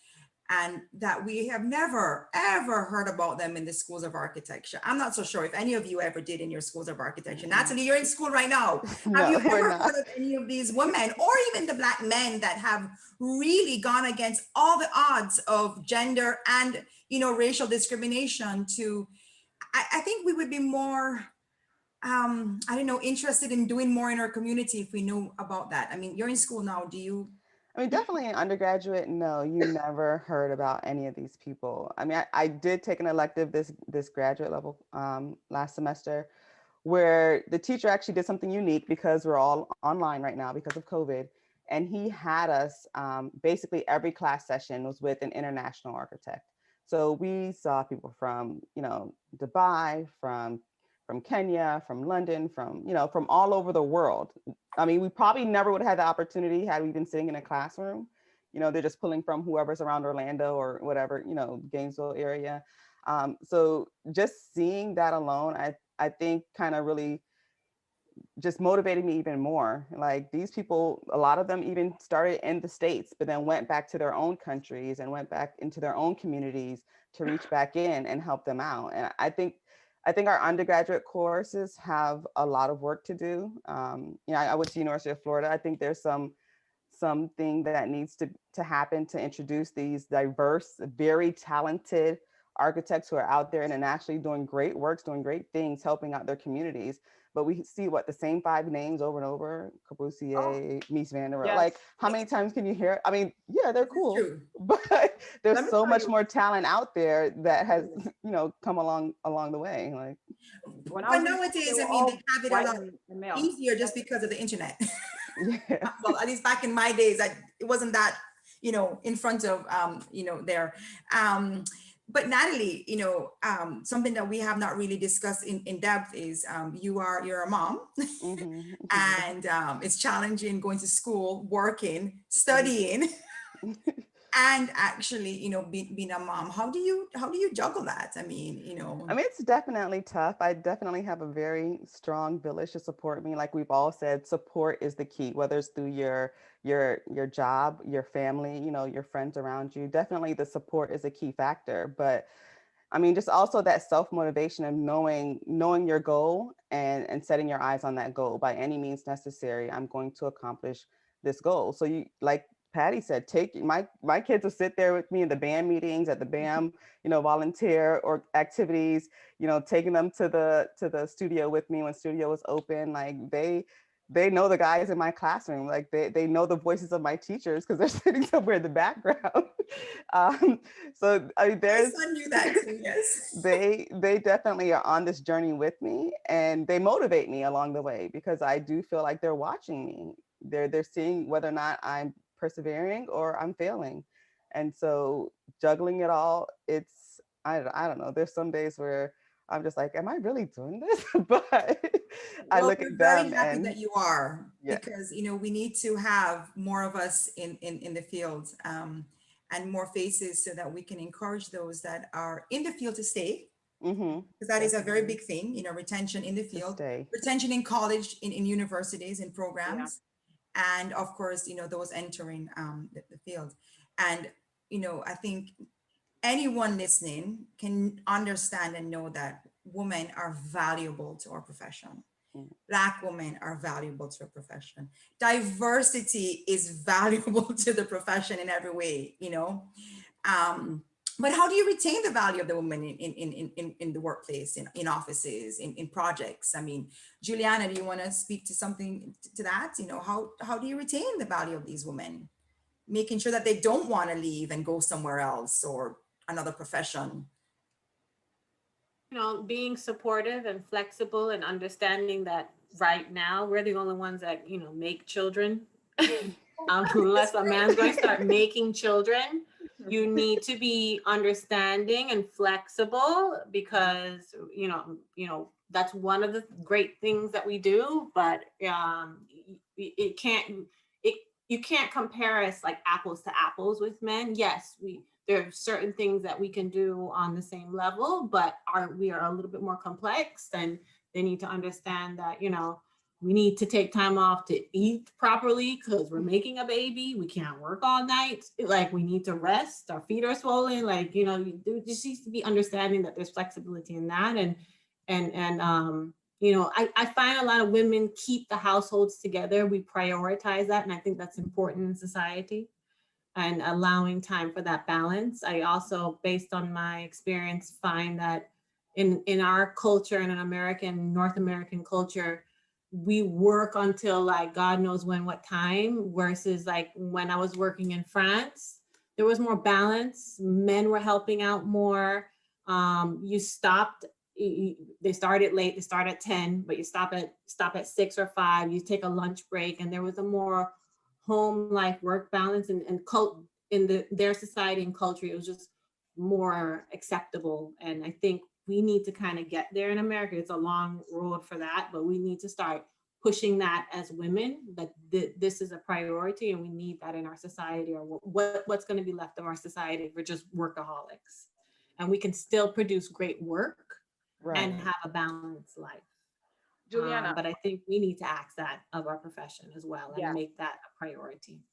and that we have never ever heard about them in the schools of architecture. I'm not so sure if any of you ever did in your schools of architecture. Natalie, you're in school right now. Have you ever heard of any of these women, or even the Black men that have really gone against all the odds of gender and, you know, racial discrimination? I think we would be more, I don't know, interested in doing more in our community if we knew about that. I mean, you're in school now. Do you? I mean, definitely an undergraduate, no, you never heard about any of these people. I mean, I did take an elective this graduate level last semester, where the teacher actually did something unique because we're all online right now because of COVID. And he had us, basically every class session was with an international architect. So we saw people from, you know, Dubai, from from Kenya, from London, from, you know, from all over the world. I mean, we probably never would have had the opportunity had we been sitting in a classroom. You know, they're just pulling from whoever's around Orlando or whatever, you know, Gainesville area. So just seeing that alone, I think kind of really just motivated me even more. Like these people, a lot of them even started in the States, but then went back to their own countries and went back into their own communities to reach back in and help them out. And I think our undergraduate courses have a lot of work to do. You know, I went to University of Florida. I think there's something that needs to happen to introduce these diverse, very talented architects who are out there internationally doing great works, doing great things, helping out their communities. But we see the same 5 names over and over: Corbusier, Mies van der Rohe. Yes. Like, how many times can you hear it? I mean, yeah, they're cool, True. but Let there's me so tell much you- more talent out there that has, you know, come along the way. Like, When I But was in school, nowadays, they I were mean, all they have it a white lot and male. easier just because of the internet. yeah. Well, at least back in my days, it wasn't that, you know, in front of, you know, there. But Natalie, you know, something that we have not really discussed in depth is you're a mom, Mhm. and it's challenging going to school, working, studying, and actually, you know, being a mom. How do you juggle that? I mean, you know. I mean, it's definitely tough. I definitely have a very strong village to support me. Like we've all said, support is the key, whether it's through your job, your family, you know, your friends around you. Definitely the support is a key factor. But I mean, just also that self-motivation of knowing your goal and setting your eyes on that goal. By any means necessary, I'm going to accomplish this goal. So you, like Patty said, take my kids will sit there with me in the band meetings, at the BAM, you know, volunteer or activities, you know, taking them to the studio with me when studio was open. Like they know the guys in my classroom. Like they know the voices of my teachers because they're sitting somewhere in the background. So I mean, My son knew that too, yes. they definitely are on this journey with me, and they motivate me along the way because I do feel like they're watching me. They're seeing whether or not I'm persevering or I'm failing. And so juggling it all, I don't know. There's some days where I'm just like, am I really doing this? But I Well, look we're at very them happy and that you are, yeah. because, you know, we need to have more of us in the field, and more faces so that we can encourage those that are in the field to stay, Mm-hmm. because that is a very big thing, you know, retention in the To field, stay. retention in college, in universities, in Yeah. programs, and of course, you know, those entering the field. And, you know, I think anyone listening can understand and know that women are valuable to our profession. Mm. Black women are valuable to a profession. Diversity is valuable to the profession in every way, you know. But how do you retain the value of the woman in the workplace, in offices, in projects? I mean, Juliana, do you want to speak to something to that? You know, how do you retain the value of these women, making sure that they don't want to leave and go somewhere else or another profession? You know, being supportive and flexible and understanding that right now we're the only ones that, you know, make children. Unless a man's going to start making children, you need to be understanding and flexible because, you know, that's one of the great things that we do, but it can't, you can't compare us like apples to apples with men. Yes, there are certain things that we can do on the same level, but we are a little bit more complex, and they need to understand that, you know, we need to take time off to eat properly because we're making a baby. We can't work all night. Like, we need to rest. Our feet are swollen. Like, you know, there just needs to be understanding that there's flexibility in that. And you know, I find a lot of women keep the households together. We prioritize that. And I think that's important in society, and allowing time for that balance. I also, based on my experience, find that in our culture, in an North American culture, we work until like God knows what time, versus like when I was working in France, there was more balance. Men were helping out more. They started late, they start at 10, but you stop at 6 or 5, you take a lunch break, and there was a more home life work balance, and in their society and culture, it was just more acceptable. And I think we need to kind of get there in America. It's a long road for that, but we need to start pushing that as women, that this is a priority and we need that in our society, or what's going to be left of our society if we're just workaholics. And we can still produce great work and have a balanced life. Juliana. But I think we need to ask that of our profession as well and Yeah. make that a priority.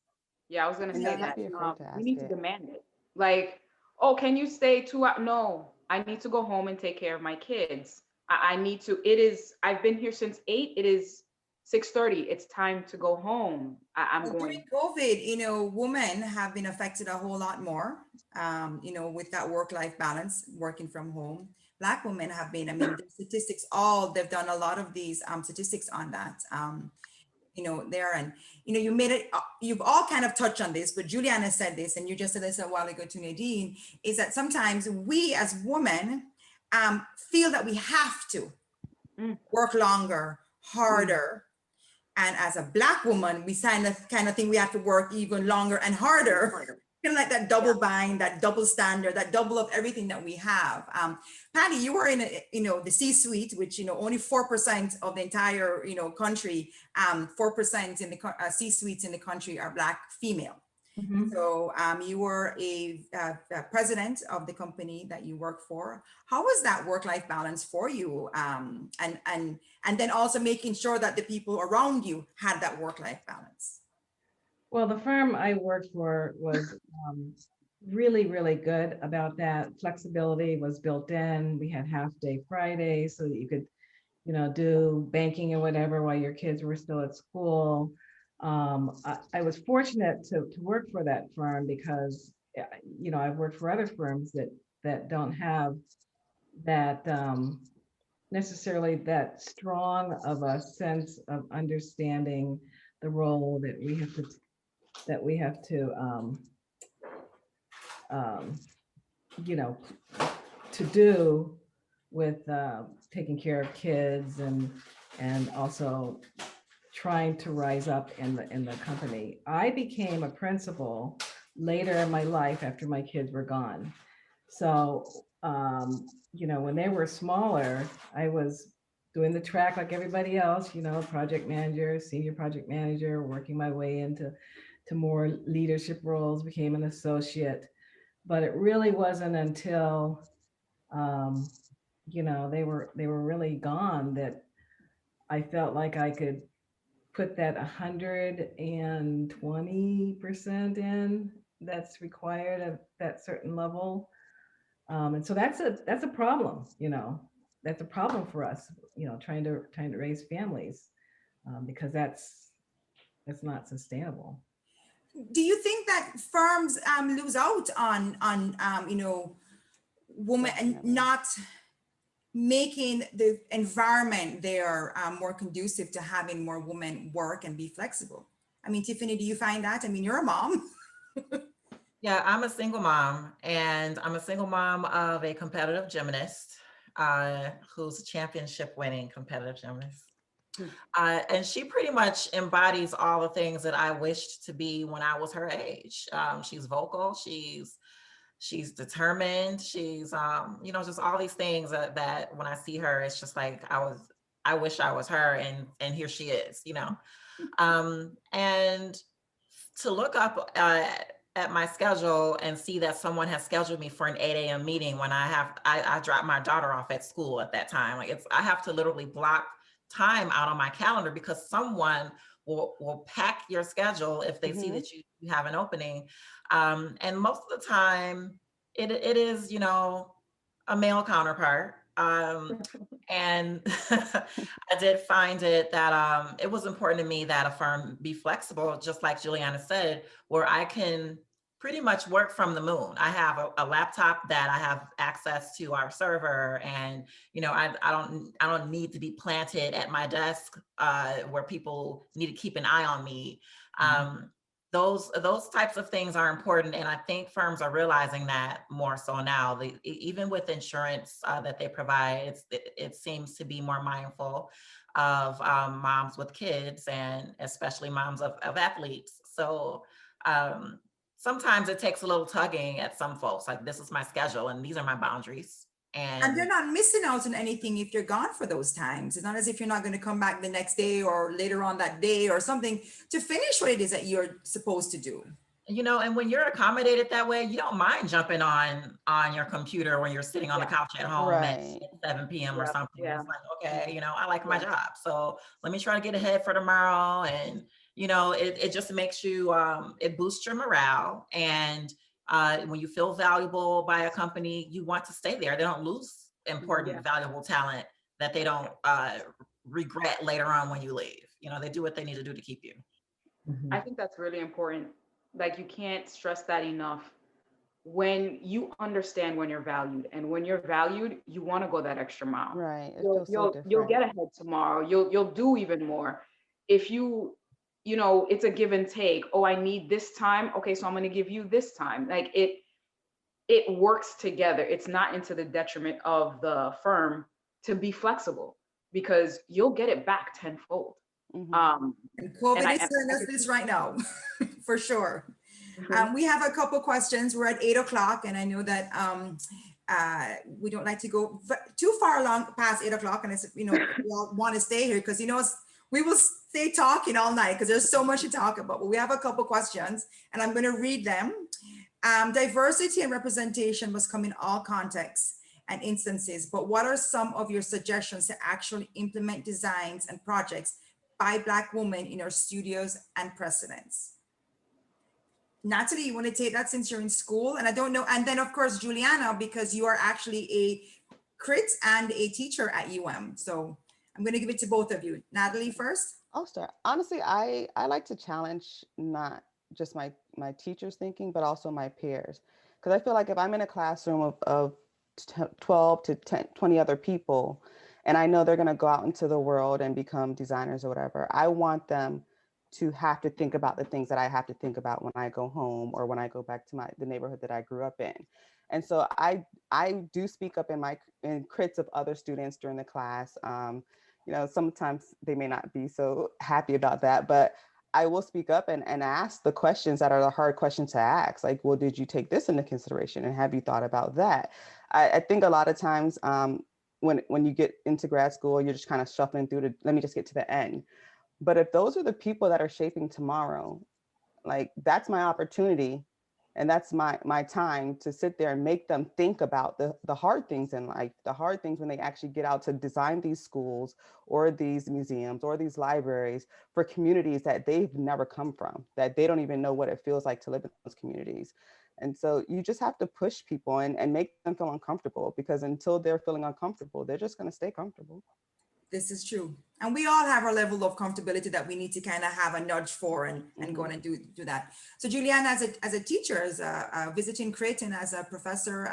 Yeah, I was gonna And say not that be afraid to we ask need to it. demand it. Like, oh, can you stay 2 hours? No, I need to go home and take care of my kids. I need to. It is. I've been here since 8. It is 6:30. It's time to go home. I'm Well, during going. COVID, women have been affected a whole lot more, with that work-life balance, working from home. Black women have been, the statistics, they've done a lot of these statistics on that, there. And, you've all kind of touched on this, but Juliana said this, and you just said this a while ago to Nadine, is that sometimes we as women feel that we have to work longer, harder. And as a Black woman, we kind of think we have to work even longer and harder. Kind of like that double bind, that double standard, that double of everything that we have. Patty, you were in the C-suite, which only 4% of the entire country, 4% in the C-suites in the country are Black female. Mhm. So you were a president of the company that you work for. How was that work-life balance for you? And then also making sure that the people around you had that work-life balance. Well, the firm I worked for was really, really good about that. Flexibility was built in. We had half-day Fridays so that you could, do banking or whatever while your kids were still at school. I was fortunate to work for that firm because, I've worked for other firms that don't have that necessarily that strong of a sense of understanding the role that we have to do with taking care of kids and also trying to rise up in the company. I became a principal later in my life after my kids were gone. So, when they were smaller, I was doing the track like everybody else, project manager, senior project manager, working my way into more leadership roles, became an associate. But it really wasn't until, they were really gone that I felt like I could put that 120% in that's required at that certain level. And so that's a problem, that's a problem for us, trying to raise families, because that's not sustainable. Do you think that firms lose out on women and not making the environment there more conducive to having more women work and be flexible? Tiffany, do you find that? You're a mom. Yeah, I'm a single mom, and I'm a single mom of a competitive gymnast who's a championship winning competitive gymnast. And she pretty much embodies all the things that I wished to be when I was her age. She's vocal, she's determined, she's just all these things that when I see her, it's just like I wish I was her, and here she is, and to look up at my schedule and see that someone has scheduled me for an 8 a.m. meeting when I drop my daughter off at school at that time. Like I have to literally block time out on my calendar because someone will pack your schedule if they see that you have an opening. And most of the time it is, a male counterpart. And I did find it that it was important to me that a firm be flexible, just like Juliana said, where I can pretty much work from the moon. I have a laptop that I have access to our server, and I don't need to be planted at my desk where people need to keep an eye on me. Those types of things are important, and I think firms are realizing that more so now. Even with insurance that they provide, it seems to be more mindful of moms with kids, and especially moms of athletes. So sometimes it takes a little tugging at some folks, like this is my schedule and these are my boundaries. And they're not missing out on anything if you're gone for those times. It's not as if you're not going to come back the next day or later on that day or something to finish what it is that you're supposed to do. You know, and when you're accommodated that way, you don't mind jumping on your computer when you're sitting on the couch at home at 7 p.m. or something. It's like, okay, you know, I like my job, so let me try to get ahead for tomorrow. And you know, it just makes you, it boosts your morale. And when you feel valuable by a company, you want to stay there. They don't lose important, valuable talent that they don't regret later on when you leave. You know, they do what they need to do to keep you. I think that's really important. Like, you can't stress that enough. When you understand when you're valued, and when you're valued, you want to go that extra mile. Right. You'll get ahead tomorrow. You'll do even more. If you know, it's a give and take. Oh, I need this time. Okay, so I'm going to give you this time. Like, it works together. It's not into the detriment of the firm to be flexible, because you'll get it back tenfold. And COVID is telling us this right now, for sure. We have a couple questions. We're at 8 o'clock, and I know that we don't like to go too far along past 8 o'clock. And it's, you know, we all want to stay here because, you know, we will stay talking all night because there's so much to talk about. But we have a couple questions, and I'm going to read them. Diversity and representation must come in all contexts and instances, but what are some of your suggestions to actually implement designs and projects by Black women in our studios and precedents? Natalie, you want to take that since you're in school? And I don't know. And then of course, Juliana, because you are actually a crit and a teacher at UM. So I'm going to give it to both of you. Natalie first. I'll start. Honestly, I like to challenge not just my teachers' thinking, but also my peers. Because I feel like if I'm in a classroom of 12 to 10, 20 other people, and I know they're going to go out into the world and become designers or whatever, I want them to have to think about the things that I have to think about when I go home or when I go back to the neighborhood that I grew up in. And so I do speak up in crits of other students during the class. You know, sometimes they may not be so happy about that, but I will speak up and ask the questions that are the hard questions to ask. Like, well, did you take this into consideration? And have you thought about that? I think a lot of times, when you get into grad school, you're just kind of shuffling through let me just get to the end. But if those are the people that are shaping tomorrow, like, that's my opportunity, and that's my time to sit there and make them think about the hard things in life, the hard things when they actually get out to design these schools or these museums or these libraries for communities that they've never come from, that they don't even know what it feels like to live in those communities. And so you just have to push people and make them feel uncomfortable, because until they're feeling uncomfortable, they're just going to stay comfortable. This is true. And we all have our level of comfortability that we need to kind of have a nudge for and go on and do that. So Juliana, as a teacher, as a visiting crit and as a professor,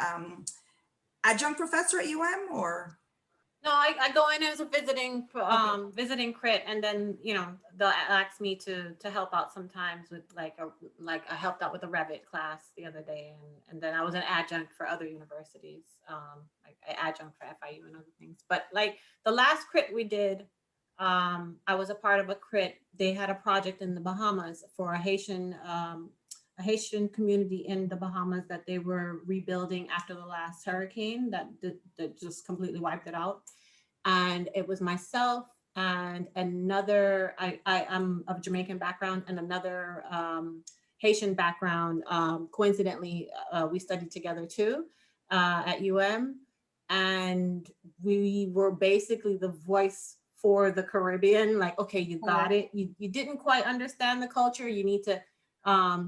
adjunct professor at UM, or? No, I go in as a visiting crit, and then, you know, they'll ask me to help out sometimes with like I helped out with a Revit class the other day, and then I was an adjunct for other universities, like an adjunct for FIU and other things. But like the last crit we did, I was a part of a crit. They had a project in the Bahamas for a Haitian community in the Bahamas that they were rebuilding after the last hurricane that just completely wiped it out. And it was myself and another, I'm of Jamaican background, and another Haitian background. Coincidentally, we studied together too at UM. And we were basically the voice for the Caribbean. Like, okay, you got it. You didn't quite understand the culture. You need to,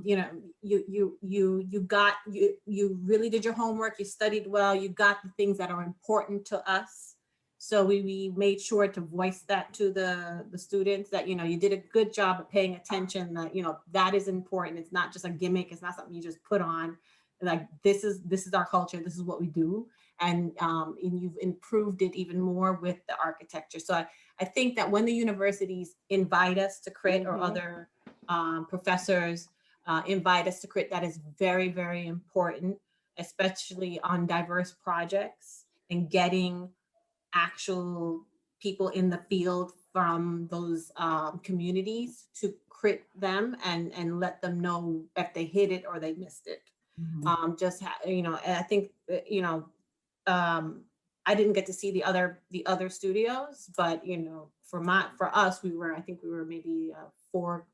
you know, you really did your homework. You studied well. You got the things that are important to us. So we made sure to voice that to the students, that, you know, you did a good job of paying attention, that, you know, that is important. It's not just a gimmick. It's not something you just put on. Like, this is our culture. This is what we do. And you've improved it even more with the architecture. So I think that when the universities invite us to crit, or other professors invite us to crit, that is very, very important, especially on diverse projects, and getting actual people in the field from those communities to crit them and let them know if they hit it or they missed it. You know, I think, you know, I didn't get to see the other studios, but for us, I think we were maybe four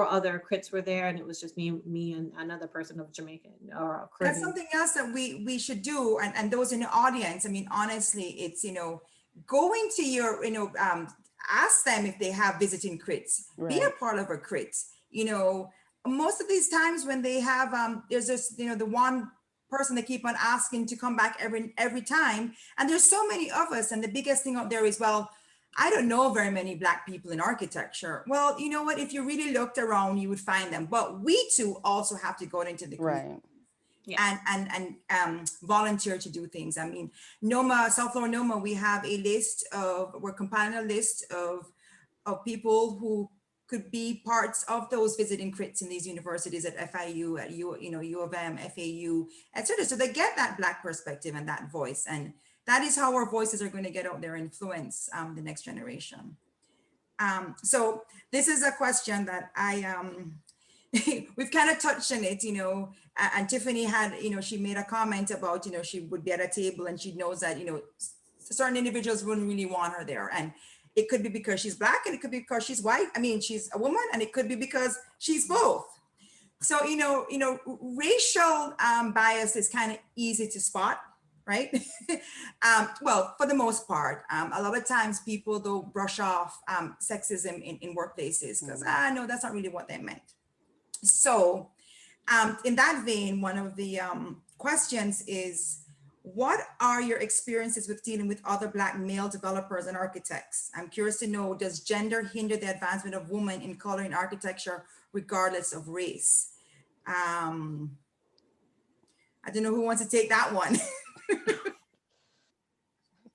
other crits were there, and it was just me and another person of Jamaican or Caribbean. That's something else that we should do, and those in the audience. I mean, honestly, it's going to your ask them if they have visiting crits. Right. Be a part of a crit. Most of these times when they have there's this the one person they keep on asking to come back every time, and there's so many of us, and the biggest thing out there is, well, I don't know very many Black people in architecture. Well, you know what? If you really looked around, you would find them. But we too also have to go into the Right. Yeah. and volunteer to do things. I mean, NOMA, South Florida NOMA, we're compiling a list of people who could be parts of those visiting crits in these universities at FIU, at U of M, FAU, etc. So they get that Black perspective and that voice. And that is how our voices are going to get out there and influence the next generation. So this is a question that we've kind of touched on it, and Tiffany had, she made a comment about, she would be at a table and she knows that, certain individuals wouldn't really want her there. And it could be because she's Black, and it could be because she's white. I mean, she's a woman, and it could be because she's both. So, racial bias is kind of easy to spot, right? Well, for the most part, a lot of times people though brush off sexism in workplaces because, no, that's not really what they meant. So in that vein, one of the questions is, what are your experiences with dealing with other Black male developers and architects? I'm curious to know, does gender hinder the advancement of women in color in architecture, regardless of race? I don't know who wants to take that one. I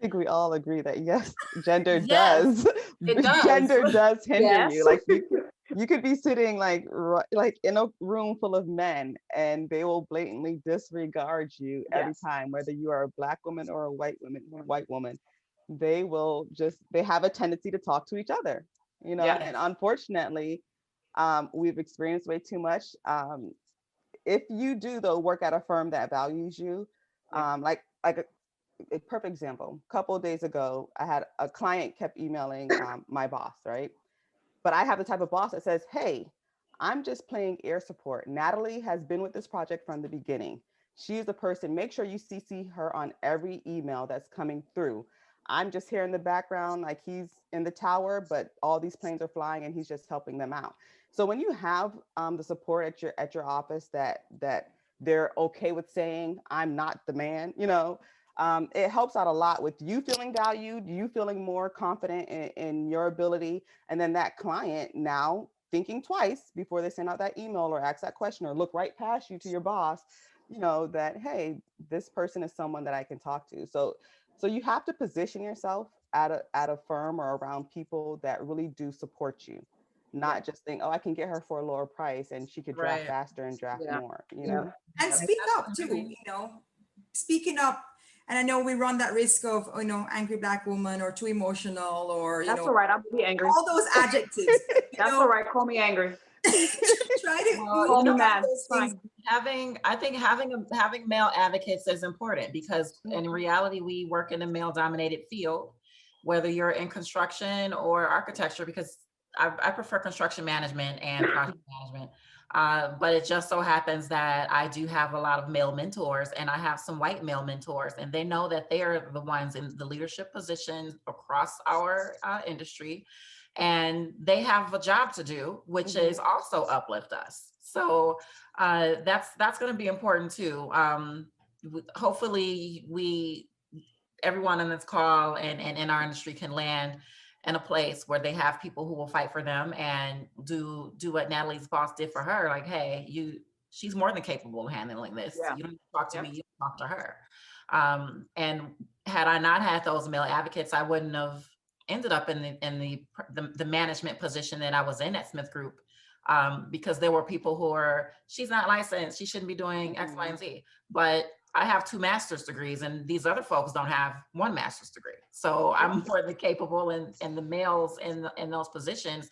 think we all agree that yes, gender Yes, does. it does. Gender does hinder Yes. you. Like you could be sitting like in a room full of men, and they will blatantly disregard you every Yes. time, whether you are a Black woman or a white woman. They have a tendency to talk to each other, Yeah. and unfortunately, we've experienced way too much. If you do though work at a firm that values you, like a perfect example, a couple of days ago, I had a client kept emailing my boss, right? But I have the type of boss that says, hey, I'm just playing air support. Natalie has been with this project from the beginning. She's the person, make sure you CC her on every email that's coming through. I'm just here in the background, like he's in the tower, but all these planes are flying and he's just helping them out. So when you have the support at your office that they're okay with saying, I'm not the man, it helps out a lot with you feeling valued, you feeling more confident in your ability, and then that client now thinking twice before they send out that email or ask that question or look right past you to your boss, that, hey, this person is someone that I can talk to. So you have to position yourself at a firm or around people that really do support you, not just think, oh, I can get her for a lower price and she could draft Right. faster and draft Yeah. more, Yeah. And speak up too, speaking up. And I know we run that risk of, angry Black woman or too emotional or, That's all right. I'll be angry. all those adjectives. That's all right. Call me angry. Try to Well, Call me use mad. those things. I think having male advocates is important because in reality, we work in a male dominated field, whether you're in construction or architecture, because I prefer construction management and project management. But it just so happens that I do have a lot of male mentors, and I have some white male mentors, and they know that they are the ones in the leadership positions across our industry, and they have a job to do, which is also uplift us. So that's going to be important too. Hopefully everyone on this call and in our industry can land in a place where they have people who will fight for them and do what Natalie's boss did for her. Like, hey, she's more than capable of handling this. Yeah. You don't need to talk to me, you talk to her. And had I not had those male advocates, I wouldn't have ended up in the management position that I was in at Smith Group. Because there were people who are, she's not licensed, she shouldn't be doing X, Y, and Z. But I have 2 master's degrees, and these other folks don't have 1 master's degree. So I'm more than capable, and the males in those positions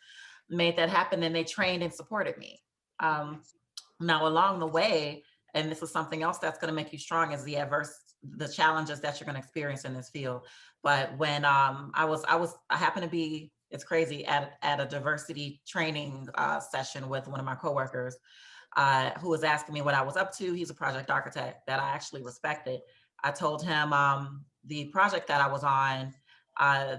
made that happen, and they trained and supported me. Now, along the way, And this is something else that's going to make you strong, is the challenges that you're going to experience in this field. But when I happened to be, it's crazy, at a diversity training session with one of my coworkers who was asking me what I was up to. He's a project architect that I actually respected. I told him the project that I was on,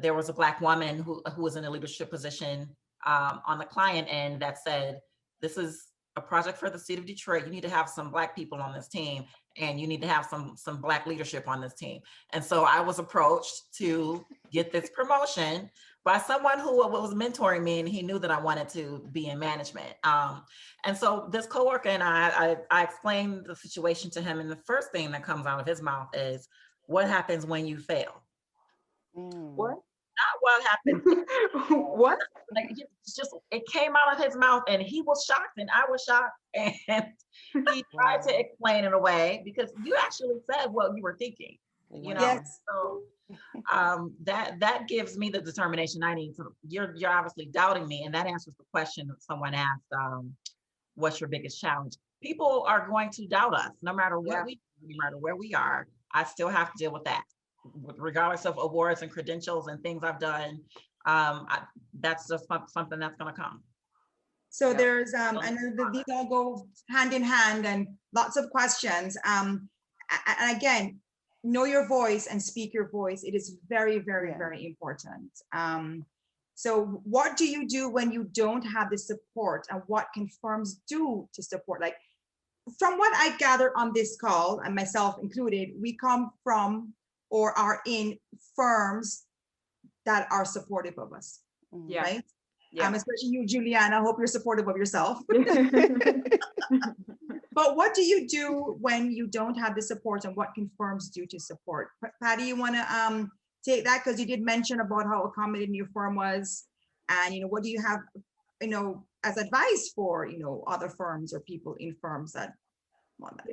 there was a Black woman who was in a leadership position on the client end that said, this is a project for the city of Detroit. You need to have some Black people on this team, and you need to have some Black leadership on this team. And so I was approached to get this promotion by someone who was mentoring me, and he knew that I wanted to be in management. And so this coworker and I explained the situation to him, and the first thing that comes out of his mouth is, what happens when you fail? What? Not what happens. What? Like, it came out of his mouth, and he was shocked, and I was shocked, and he tried to explain in a way, because you actually said what you were thinking, you know. Yes. So that gives me the determination I need. So you're obviously doubting me, and that answers the question that someone asked, what's your biggest challenge? People are going to doubt us, no matter what we do, no matter where we are. I still have to deal with that, regardless of awards and credentials and things I've done. That's just something that's going to come. So there's, I know that these all go hand in hand, and lots of questions. And again, know your voice and speak your voice. It is very, very, very important. So what do you do when you don't have the support, and what can firms do to support? Like, from what I gather on this call, and myself included, we come from or are in firms that are supportive of us, right? Yeah. Especially you, Juliana, I hope you're supportive of yourself. But what do you do when you don't have the support, and what can firms do to support? Patty, you want to take that, because you did mention about how accommodating your firm was, and what do you have, as advice for other firms or people in firms that want that?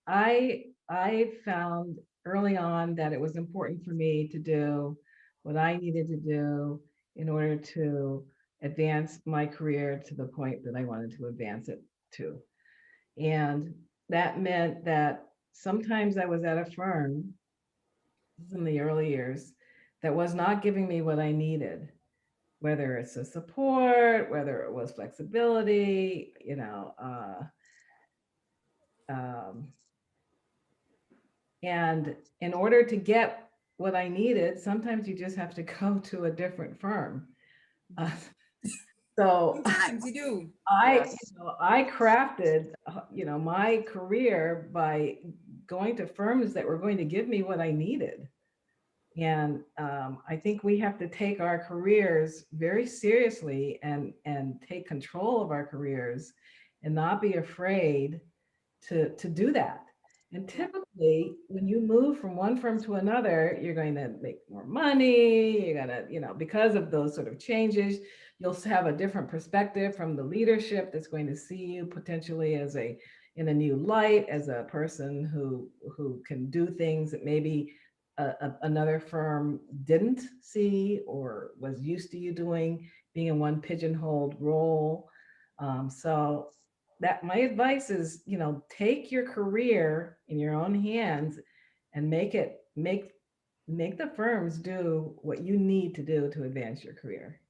I found early on that it was important for me to do what I needed to do in order to advance my career to the point that I wanted to advance it to. And that meant that sometimes I was at a firm in the early years that was not giving me what I needed, whether it's a support, whether it was flexibility, and in order to get what I needed, sometimes you just have to go to a different firm. So sometimes you do. I crafted, my career by going to firms that were going to give me what I needed. And I think we have to take our careers very seriously and take control of our careers, and not be afraid to do that. And typically, when you move from one firm to another, you're going to make more money. You're going to, because of those sort of changes, you'll have a different perspective from the leadership that's going to see you potentially in a new light, as a person who can do things that maybe another firm didn't see or was used to you doing, being in one pigeonholed role. So that my advice is, take your career in your own hands and make the firms do what you need to do to advance your career.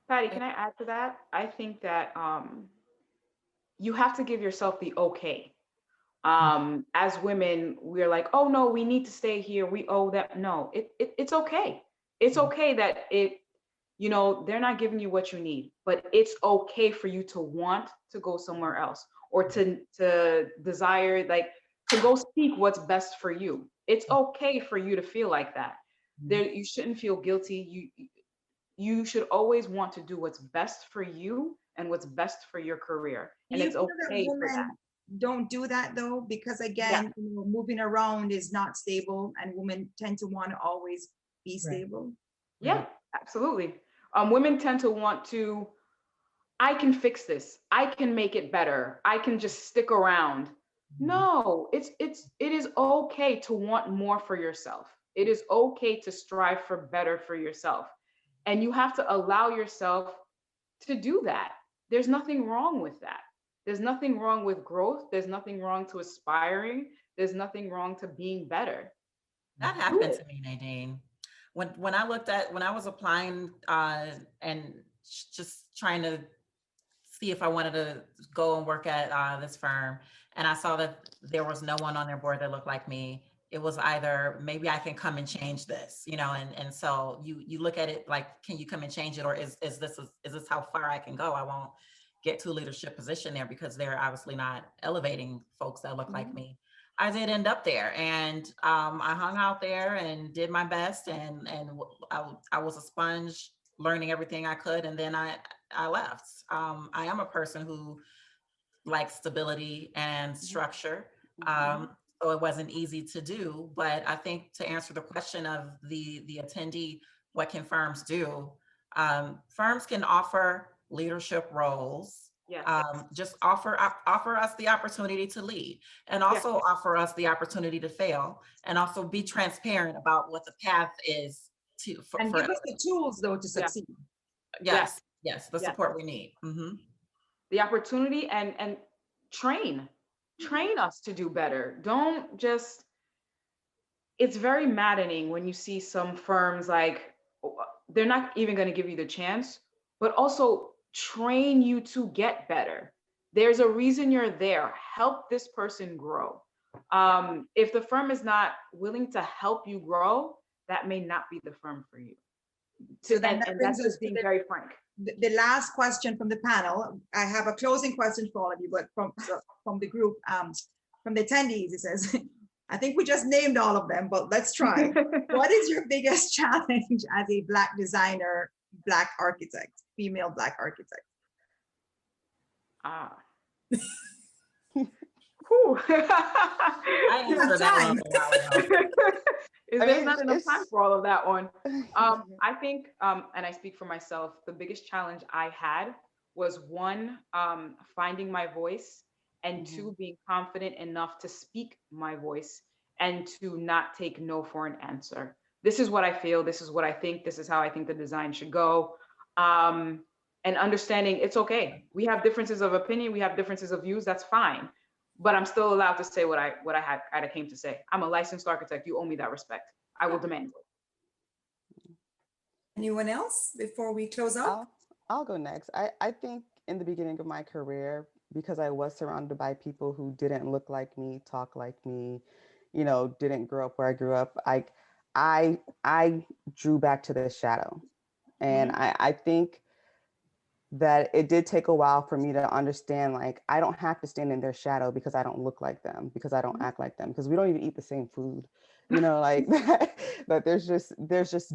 Patty, can I add to that? I think that you have to give yourself the okay. As women, we're like, oh no, we need to stay here. We owe that. No, it's okay. It's okay that they're not giving you what you need, but it's okay for you to want to go somewhere else, or to desire, like, to go seek what's best for you. It's okay for you to feel like that. You shouldn't feel guilty. You should always want to do what's best for you and what's best for your career. And it's okay for that. Don't do that though, because again, moving around is not stable, and women tend to want to always be stable. Yeah, absolutely. Women tend to want to, I can fix this. I can make it better. I can just stick around. No, it is okay to want more for yourself. It is okay to strive for better for yourself. And you have to allow yourself to do that. There's nothing wrong with that. There's nothing wrong with growth. There's nothing wrong to aspiring. There's nothing wrong to being better. That happened to me, Nadine. When I was applying and just trying to see if I wanted to go and work at this firm, and I saw that there was no one on their board that looked like me. It was either maybe I can come and change this, and so you look at it like, can you come and change it, or is this how far I can go? I won't get to a leadership position there because they're obviously not elevating folks that look like me. I did end up there, and I hung out there and did my best, and I was a sponge, learning everything I could, and then I left. I am a person who likes stability and structure, so it wasn't easy to do. But I think to answer the question of the attendee, what can firms do? Firms can offer leadership roles. Just offer us the opportunity to lead, and also offer us the opportunity to fail, and also be transparent about what the path is for give us the tools though to succeed. Yes, the support we need. The opportunity and train us to do better. Don't just, it's very maddening when you see some firms like, they're not even going to give you the chance, but also train you to get better. There's a reason you're there. Help this person grow. If the firm is not willing to help you grow, that may not be the firm for you. So then and that's just being very frank. The last question from the panel, I have a closing question for all of you, but from the group, from the attendees, it says, I think we just named all of them, but let's try. What is your biggest challenge as a Black designer, Black architect, female Black architect? I answered that one a while ago. There's not enough time for all of that one. I think, and I speak for myself, the biggest challenge I had was one, finding my voice, and two, being confident enough to speak my voice and to not take no for an answer. This is what I feel. This is what I think. This is how I think the design should go. And understanding it's okay. We have differences of opinion. We have differences of views. That's fine. But I'm still allowed to say what I came to say. I'm a licensed architect. You owe me that respect. I will demand it. Anyone else before we close out? I'll go next. I think in the beginning of my career, because I was surrounded by people who didn't look like me, talk like me, didn't grow up where I grew up, I drew back to the shadow. And I think that it did take a while for me to understand, like, I don't have to stand in their shadow because I don't look like them, because I don't act like them, because we don't even eat the same food, like that. But there's just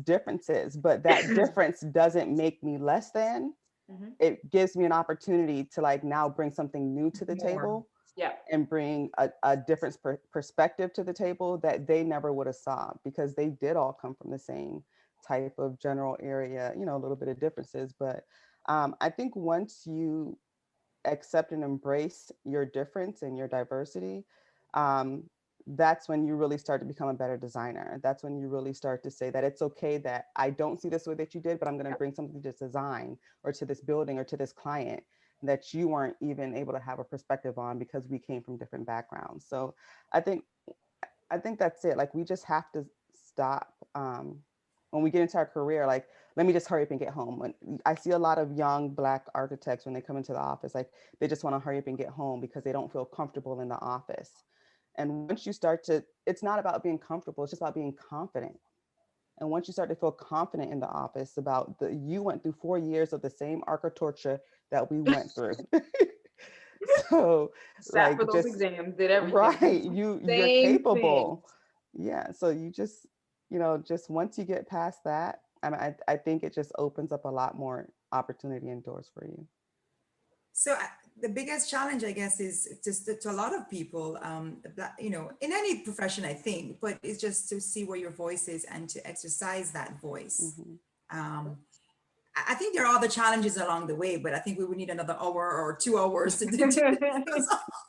differences, but that difference doesn't make me less than. It gives me an opportunity to, like, now bring something new to the table, and bring a different perspective to the table that they never would have saw, because they did all come from the same type of general area, a little bit of differences. But I think once you accept and embrace your difference and your diversity, that's when you really start to become a better designer. That's when you really start to say that it's okay that I don't see this way that you did, but I'm going to bring something to this design or to this building or to this client that you weren't even able to have a perspective on because we came from different backgrounds. So I think that's it. Like, we just have to stop when we get into our career, like, let me just hurry up and get home. When I see a lot of young Black architects, when they come into the office, like, they just want to hurry up and get home because they don't feel comfortable in the office. And once you start to, it's not about being comfortable, it's just about being confident. And once you start to feel confident in the office about you went through 4 years of the same architecture that we went through. So sat for those exams, did everything. Right, you're capable. Yeah, so you just, just once you get past that, I think it just opens up a lot more opportunity and doors for you. So the biggest challenge, I guess, is just to a lot of people, in any profession, I think, but it's just to see where your voice is and to exercise that voice. I think there are other challenges along the way, but I think we would need another hour or 2 hours to do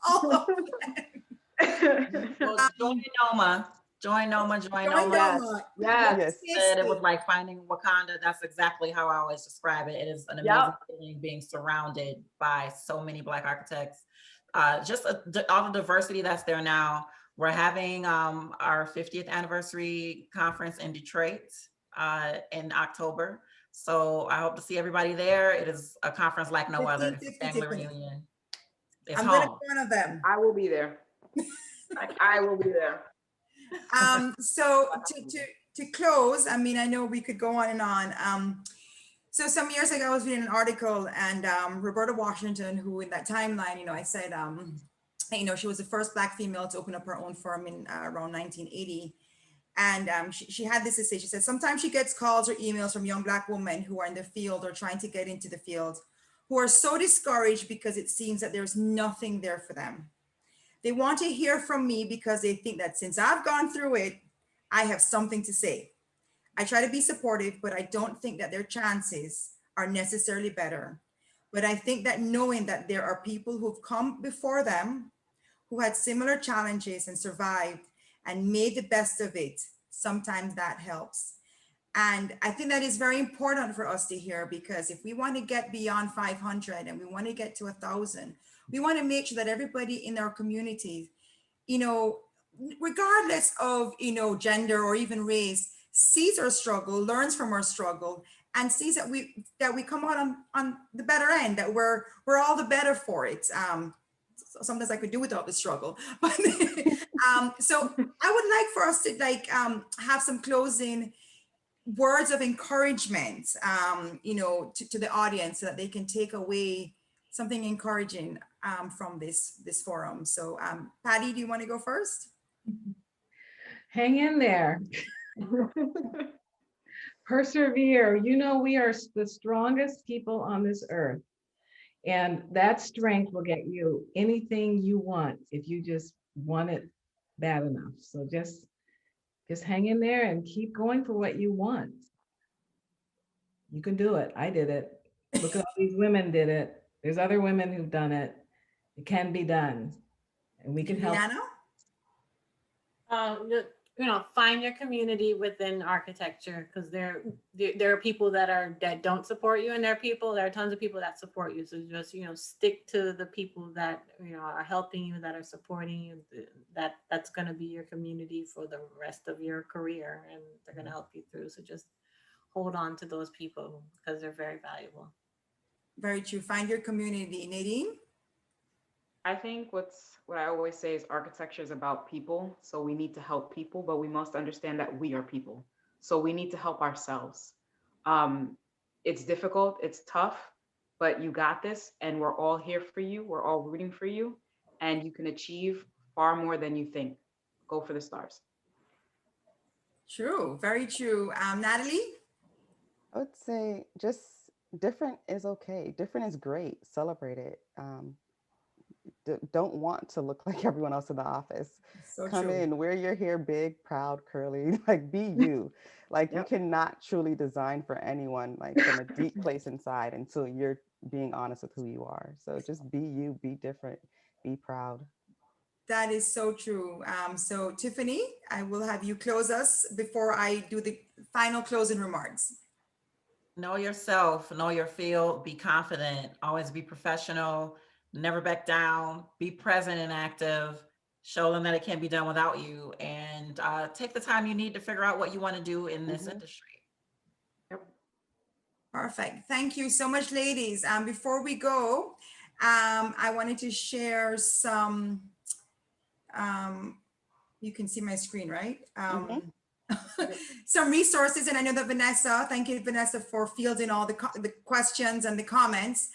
all of them. Join Noma. Join Noma. Yes. It was like finding Wakanda. That's exactly how I always describe it. It is an amazing feeling being surrounded by so many Black architects all the diversity that's there now. We're having our 50th anniversary conference in Detroit in October. So I hope to see everybody there. It is a conference like no other. It's a family reunion. It's I'm gonna home. be one of them. I will be there. I will be there. So to close, I mean, I know we could go on and on. So some years ago, I was reading an article, and Roberta Washington, who in that timeline, you know, I said, you know, she was the first Black female to open up her own firm in around 1980. And she had this to say. She said, sometimes she gets calls or emails from young Black women who are in the field or trying to get into the field, who are so discouraged because it seems that there's nothing there for them. They want to hear from me because they think that since I've gone through it, I have something to say. I try to be supportive, but I don't think that their chances are necessarily better. But I think that knowing that there are people who've come before them, who had similar challenges and survived and made the best of it, sometimes that helps. And I think that is very important for us to hear, because if we want to get beyond 500 and we want to get to 1,000, we want to make sure that everybody in our communities, you know, regardless of, you know, gender or even race, sees our struggle, learns from our struggle, and sees that we come out on the better end, that we're all the better for it. Sometimes I could do without the struggle, but so I would like for us to have some closing words of encouragement, you know, to the audience, so that they can take away something encouraging from this forum. So Patty, do you want to go first? Hang in there. Persevere. You know, we are the strongest people on this earth. And that strength will get you anything you want if you just want it bad enough. So just hang in there and keep going for what you want. You can do it. I did it. Look at all these women did it. There's other women who've done it. It can be done. And we can help. You know, find your community within architecture, because there are people that don't support you, and there are tons of people that support you. So just, you know, stick to the people that, you know, are helping you, that are supporting you. That's going to be your community for the rest of your career, and they're going to help you through. So just hold on to those people, because they're very valuable. Very true. Find your community. Nadine? I think what I always say is architecture is about people. So we need to help people, but we must understand that we are people. So we need to help ourselves. It's difficult, it's tough, but you got this, and we're all here for you. We're all rooting for you, and you can achieve far more than you think. Go for the stars. True, very true. Natalie? I would say just different is okay. Different is great. Celebrate it. Don't want to look like everyone else in the office. So Come true. in, wear your hair big, proud, curly, like be you. Like you cannot truly design for anyone, like from a deep place inside, until you're being honest with who you are. So just be you, be different, be proud. That is so true. So Tiffany, I will have you close us before I do the final closing remarks. Know yourself, know your field, be confident, always be professional, never back down, be present and active, show them that it can't be done without you, and take the time you need to figure out what you want to do in this industry. Yep. Perfect. Thank you so much, ladies. Before we go, I wanted to share some, you can see my screen, right? Some resources, and I know that Vanessa, thank you, Vanessa, for fielding all the questions and the comments.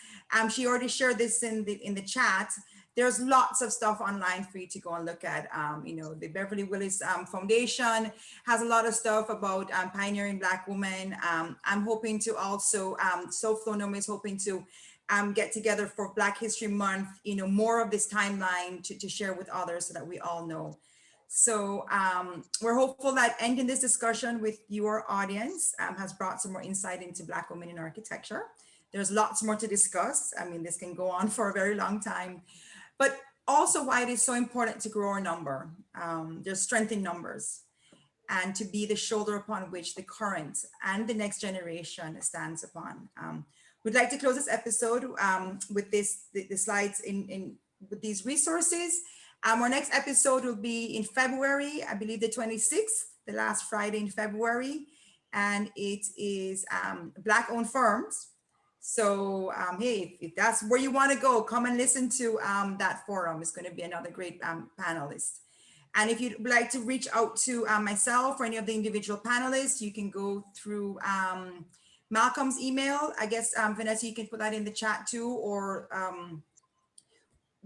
She already shared this in the chat. There's lots of stuff online for you to go and look at. You know, the Beverly Willis Foundation has a lot of stuff about pioneering Black women. I'm hoping to also, SoFloNoma is hoping to get together for Black History Month, you know, more of this timeline to share with others so that we all know. So we're hopeful that ending this discussion with your audience has brought some more insight into Black women in architecture. There's lots more to discuss. I mean, this can go on for a very long time, but also why it is so important to grow our number. There's strength in numbers, and to be the shoulder upon which the current and the next generation stands upon. We'd like to close this episode with the slides in with these resources. Our next episode will be in February, I believe the 26th, the last Friday in February. And it is Black-owned firms. So hey, if that's where you want to go, come and listen to that forum. It's going to be another great panelist. And if you'd like to reach out to myself or any of the individual panelists, you can go through Malcolm's email. I guess, Vanessa, you can put that in the chat too, or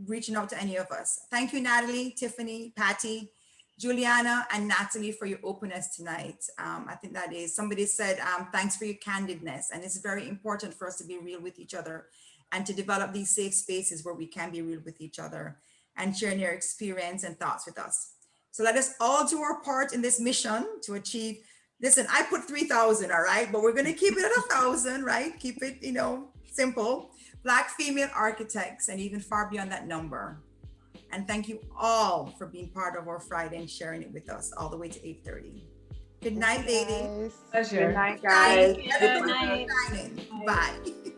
reaching out to any of us. Thank you, Natalie, Tiffany, Patty, Juliana, and Natalie for your openness tonight. I think that is, somebody said, thanks for your candidness. And it's very important for us to be real with each other and to develop these safe spaces where we can be real with each other and sharing your experience and thoughts with us. So let us all do our part in this mission to achieve, listen, I put 3,000, all right, but we're gonna keep it at 1,000, right? Keep it, you know, simple. Black female architects, and even far beyond that number. And thank you all for being part of our Friday and sharing it with us all the way to 8:30. Good night, ladies. Pleasure. Good night, guys. Good night. Bye.